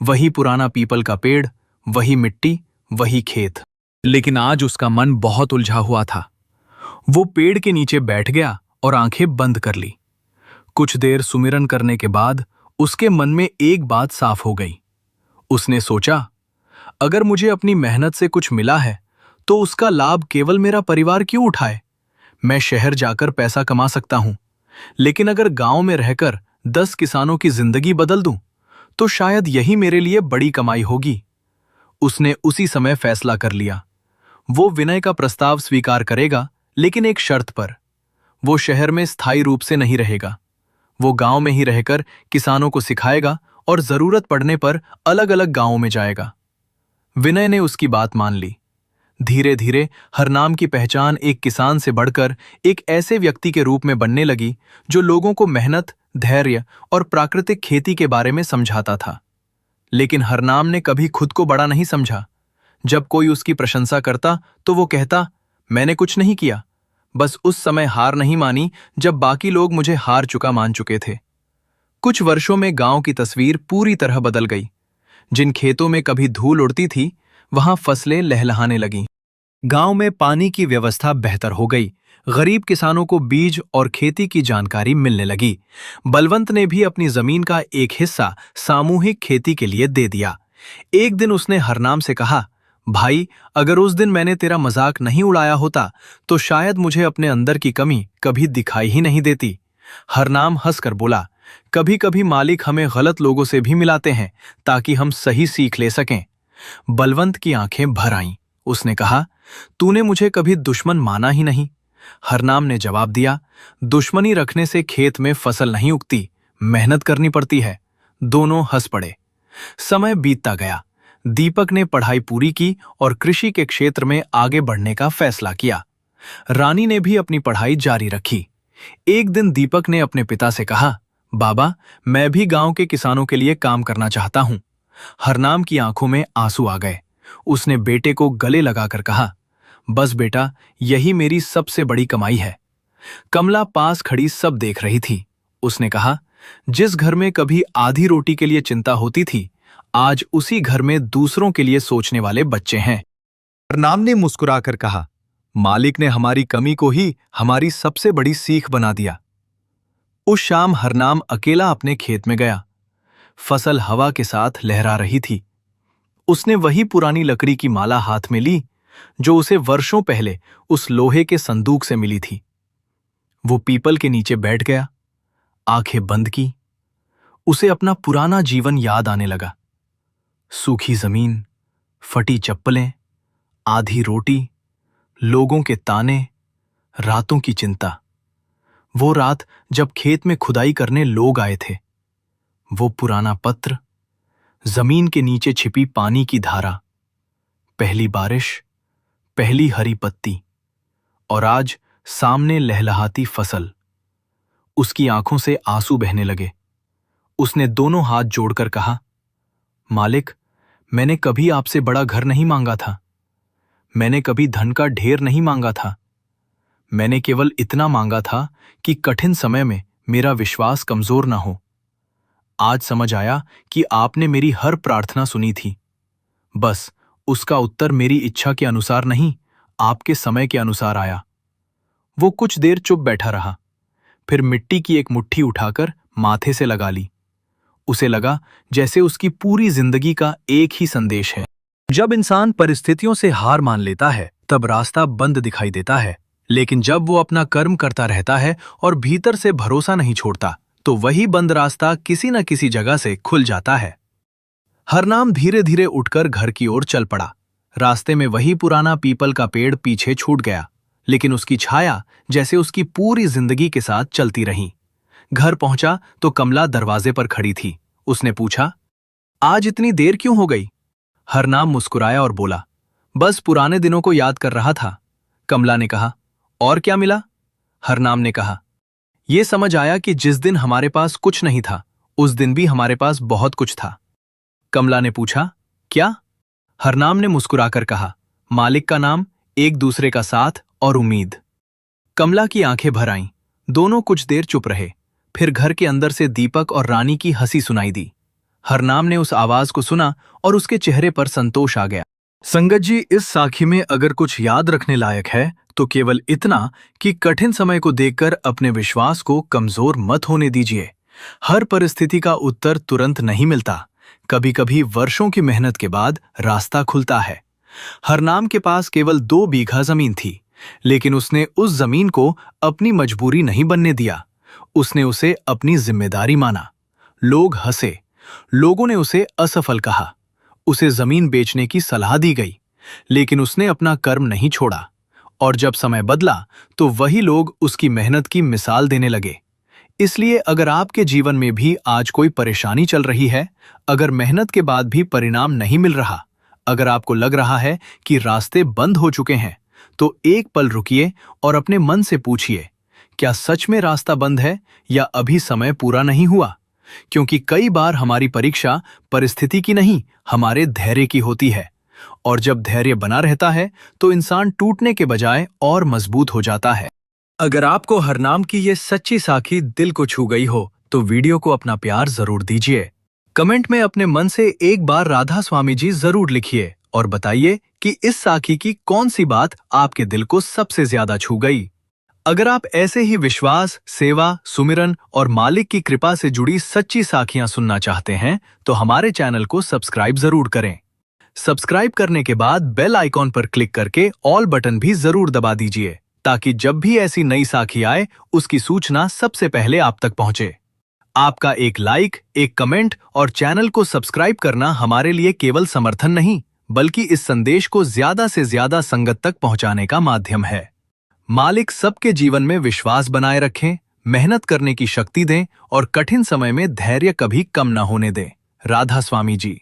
वही पुराना पीपल का पेड़, वही मिट्टी, वही खेत। लेकिन आज उसका मन बहुत उलझा हुआ था। वो पेड़ के नीचे बैठ गया और आंखें बंद कर ली। कुछ देर सुमिरन करने के बाद उसके मन में एक बात साफ हो गई। उसने सोचा, अगर मुझे अपनी मेहनत से कुछ मिला है तो उसका लाभ केवल मेरा परिवार क्यों उठाए? मैं शहर जाकर पैसा कमा सकता हूं, लेकिन अगर गांव में रहकर 10 किसानों की जिंदगी बदल दूं तो शायद यही मेरे लिए बड़ी कमाई होगी। उसने उसी समय फैसला कर लिया। वो विनय का प्रस्ताव स्वीकार करेगा, लेकिन एक शर्त पर। वो शहर में स्थायी रूप से नहीं रहेगा। वो गांव में ही रहकर किसानों को सिखाएगा और जरूरत पड़ने पर अलग अलग गांवों में जाएगा। विनय ने उसकी बात मान ली। धीरे धीरे हरनाम की पहचान एक किसान से बढ़कर एक ऐसे व्यक्ति के रूप में बनने लगी जो लोगों को मेहनत, धैर्य और प्राकृतिक खेती के बारे में समझाता था। लेकिन हरनाम ने कभी खुद को बड़ा नहीं समझा। जब कोई उसकी प्रशंसा करता तो वो कहता, मैंने कुछ नहीं किया, बस उस समय हार नहीं मानी जब बाकी लोग मुझे हार चुका मान चुके थे। कुछ वर्षों में गांव की तस्वीर पूरी तरह बदल गई। जिन खेतों में कभी धूल उड़ती थी, वहां फसलें लहलहाने लगीं। गांव में पानी की व्यवस्था बेहतर हो गई। गरीब किसानों को बीज और खेती की जानकारी मिलने लगी। बलवंत ने भी अपनी जमीन का एक हिस्सा सामूहिक खेती के लिए दे दिया। एक दिन उसने हरनाम से कहा, भाई, अगर उस दिन मैंने तेरा मजाक नहीं उड़ाया होता तो शायद मुझे अपने अंदर की कमी कभी दिखाई ही नहीं देती। हरनाम हंसकर बोला, कभी कभी मालिक हमें गलत लोगों से भी मिलाते हैं ताकि हम सही सीख ले सकें। बलवंत की आंखें भर आईं। उसने कहा, तूने मुझे कभी दुश्मन माना ही नहीं। हरनाम ने जवाब दिया, दुश्मनी रखने से खेत में फसल नहीं उगती, मेहनत करनी पड़ती है। दोनों हंस पड़े। समय बीतता गया। दीपक ने पढ़ाई पूरी की और कृषि के क्षेत्र में आगे बढ़ने का फैसला किया। रानी ने भी अपनी पढ़ाई जारी रखी। एक दिन दीपक ने अपने पिता से कहा, बाबा, मैं भी गांव के किसानों के लिए काम करना चाहता हूं। हरनाम की आंखों में आंसू आ गए। उसने बेटे को गले लगाकर कहा, बस बेटा, यही मेरी सबसे बड़ी कमाई है। कमला पास खड़ी सब देख रही थी। उसने कहा, जिस घर में कभी आधी रोटी के लिए चिंता होती थी, आज उसी घर में दूसरों के लिए सोचने वाले बच्चे हैं। हरनाम ने मुस्कुराकर कहा, मालिक ने हमारी कमी को ही हमारी सबसे बड़ी सीख बना दिया। उस शाम हरनाम अकेला अपने खेत में गया। फसल हवा के साथ लहरा रही थी। उसने वही पुरानी लकड़ी की माला हाथ में ली जो उसे वर्षों पहले उस लोहे के संदूक से मिली थी। वो पीपल के नीचे बैठ गया, आंखें बंद की। उसे अपना पुराना जीवन याद आने लगा। सूखी जमीन, फटी चप्पलें, आधी रोटी, लोगों के ताने, रातों की चिंता। वो रात जब खेत में खुदाई करने लोग आए थे। वो पुराना पत्र, जमीन के नीचे छिपी पानी की धारा, पहली बारिश, पहली हरी पत्ती, और आज सामने लहलहाती फसल। उसकी आंखों से आंसू बहने लगे। उसने दोनों हाथ जोड़कर कहा, मालिक, मैंने कभी आपसे बड़ा घर नहीं मांगा था। मैंने कभी धन का ढेर नहीं मांगा था। मैंने केवल इतना मांगा था कि कठिन समय में मेरा विश्वास कमजोर ना हो। आज समझ आया कि आपने मेरी हर प्रार्थना सुनी थी। बस उसका उत्तर मेरी इच्छा के अनुसार नहीं, आपके समय के अनुसार आया। वो कुछ देर चुप बैठा रहा, फिर मिट्टी की एक मुट्ठी उठाकर माथे से लगा ली। उसे लगा जैसे उसकी पूरी जिंदगी का एक ही संदेश है। जब इंसान परिस्थितियों से हार मान लेता है तब रास्ता बंद दिखाई देता है, लेकिन जब वो अपना कर्म करता रहता है और भीतर से भरोसा नहीं छोड़ता तो वही बंद रास्ता किसी न किसी जगह से खुल जाता है। हरनाम धीरे धीरे उठकर घर की ओर चल पड़ा। रास्ते में वही पुराना पीपल का पेड़ पीछे छूट गया, लेकिन उसकी छाया जैसे उसकी पूरी जिंदगी के साथ चलती रही। घर पहुंचा तो कमला दरवाजे पर खड़ी थी। उसने पूछा, आज इतनी देर क्यों हो गई? हरनाम मुस्कुराया और बोला, बस पुराने दिनों को याद कर रहा था। कमला ने कहा, और क्या मिला? हरनाम ने कहा, ये समझ आया कि जिस दिन हमारे पास कुछ नहीं था उस दिन भी हमारे पास बहुत कुछ था। कमला ने पूछा, क्या? हरनाम ने मुस्कुराकर कहा, मालिक का नाम, एक दूसरे का साथ और उम्मीद। कमला की आंखें भर आईं। दोनों कुछ देर चुप रहे। फिर घर के अंदर से दीपक और रानी की हंसी सुनाई दी। हरनाम ने उस आवाज को सुना और उसके चेहरे पर संतोष आ गया। संगत जी, इस साखी में अगर कुछ याद रखने लायक है तो केवल इतना कि कठिन समय को देखकर अपने विश्वास को कमजोर मत होने दीजिए। हर परिस्थिति का उत्तर तुरंत नहीं मिलता। कभी कभी वर्षों की मेहनत के बाद रास्ता खुलता है। हरनाम के पास केवल 2 बीघा जमीन थी, लेकिन उसने उस जमीन को अपनी मजबूरी नहीं बनने दिया। उसने उसे अपनी जिम्मेदारी माना। लोग हंसे, लोगों ने उसे असफल कहा, उसे जमीन बेचने की सलाह दी गई, लेकिन उसने अपना कर्म नहीं छोड़ा। और जब समय बदला तो वही लोग उसकी मेहनत की मिसाल देने लगे। इसलिए अगर आपके जीवन में भी आज कोई परेशानी चल रही है, अगर मेहनत के बाद भी परिणाम नहीं मिल रहा, अगर आपको लग रहा है कि रास्ते बंद हो चुके हैं, तो एक पल रुकिए और अपने मन से पूछिए, क्या सच में रास्ता बंद है या अभी समय पूरा नहीं हुआ? क्योंकि कई बार हमारी परीक्षा परिस्थिति की नहीं, हमारे धैर्य की होती है। और जब धैर्य बना रहता है तो इंसान टूटने के बजाय और मजबूत हो जाता है। अगर आपको हरनाम की ये सच्ची साखी दिल को छू गई हो तो वीडियो को अपना प्यार जरूर दीजिए। कमेंट में अपने मन से एक बार राधा स्वामी जी जरूर लिखिए और बताइए कि इस साखी की कौन सी बात आपके दिल को सबसे ज्यादा छू गई। अगर आप ऐसे ही विश्वास, सेवा, सुमिरन और मालिक की कृपा से जुड़ी सच्ची साखियां सुनना चाहते हैं तो हमारे चैनल को सब्सक्राइब जरूर करें। सब्सक्राइब करने के बाद बेल आइकॉन पर क्लिक करके ऑल बटन भी जरूर दबा दीजिए ताकि जब भी ऐसी नई साखी आए उसकी सूचना सबसे पहले आप तक पहुंचे। आपका एक लाइक, एक कमेंट और चैनल को सब्सक्राइब करना हमारे लिए केवल समर्थन नहीं बल्कि इस संदेश को ज्यादा से ज्यादा संगत तक पहुंचाने का माध्यम है। मालिक सबके जीवन में विश्वास बनाए रखें, मेहनत करने की शक्ति दें और कठिन समय में धैर्य कभी कम न होने दें। राधा स्वामी जी।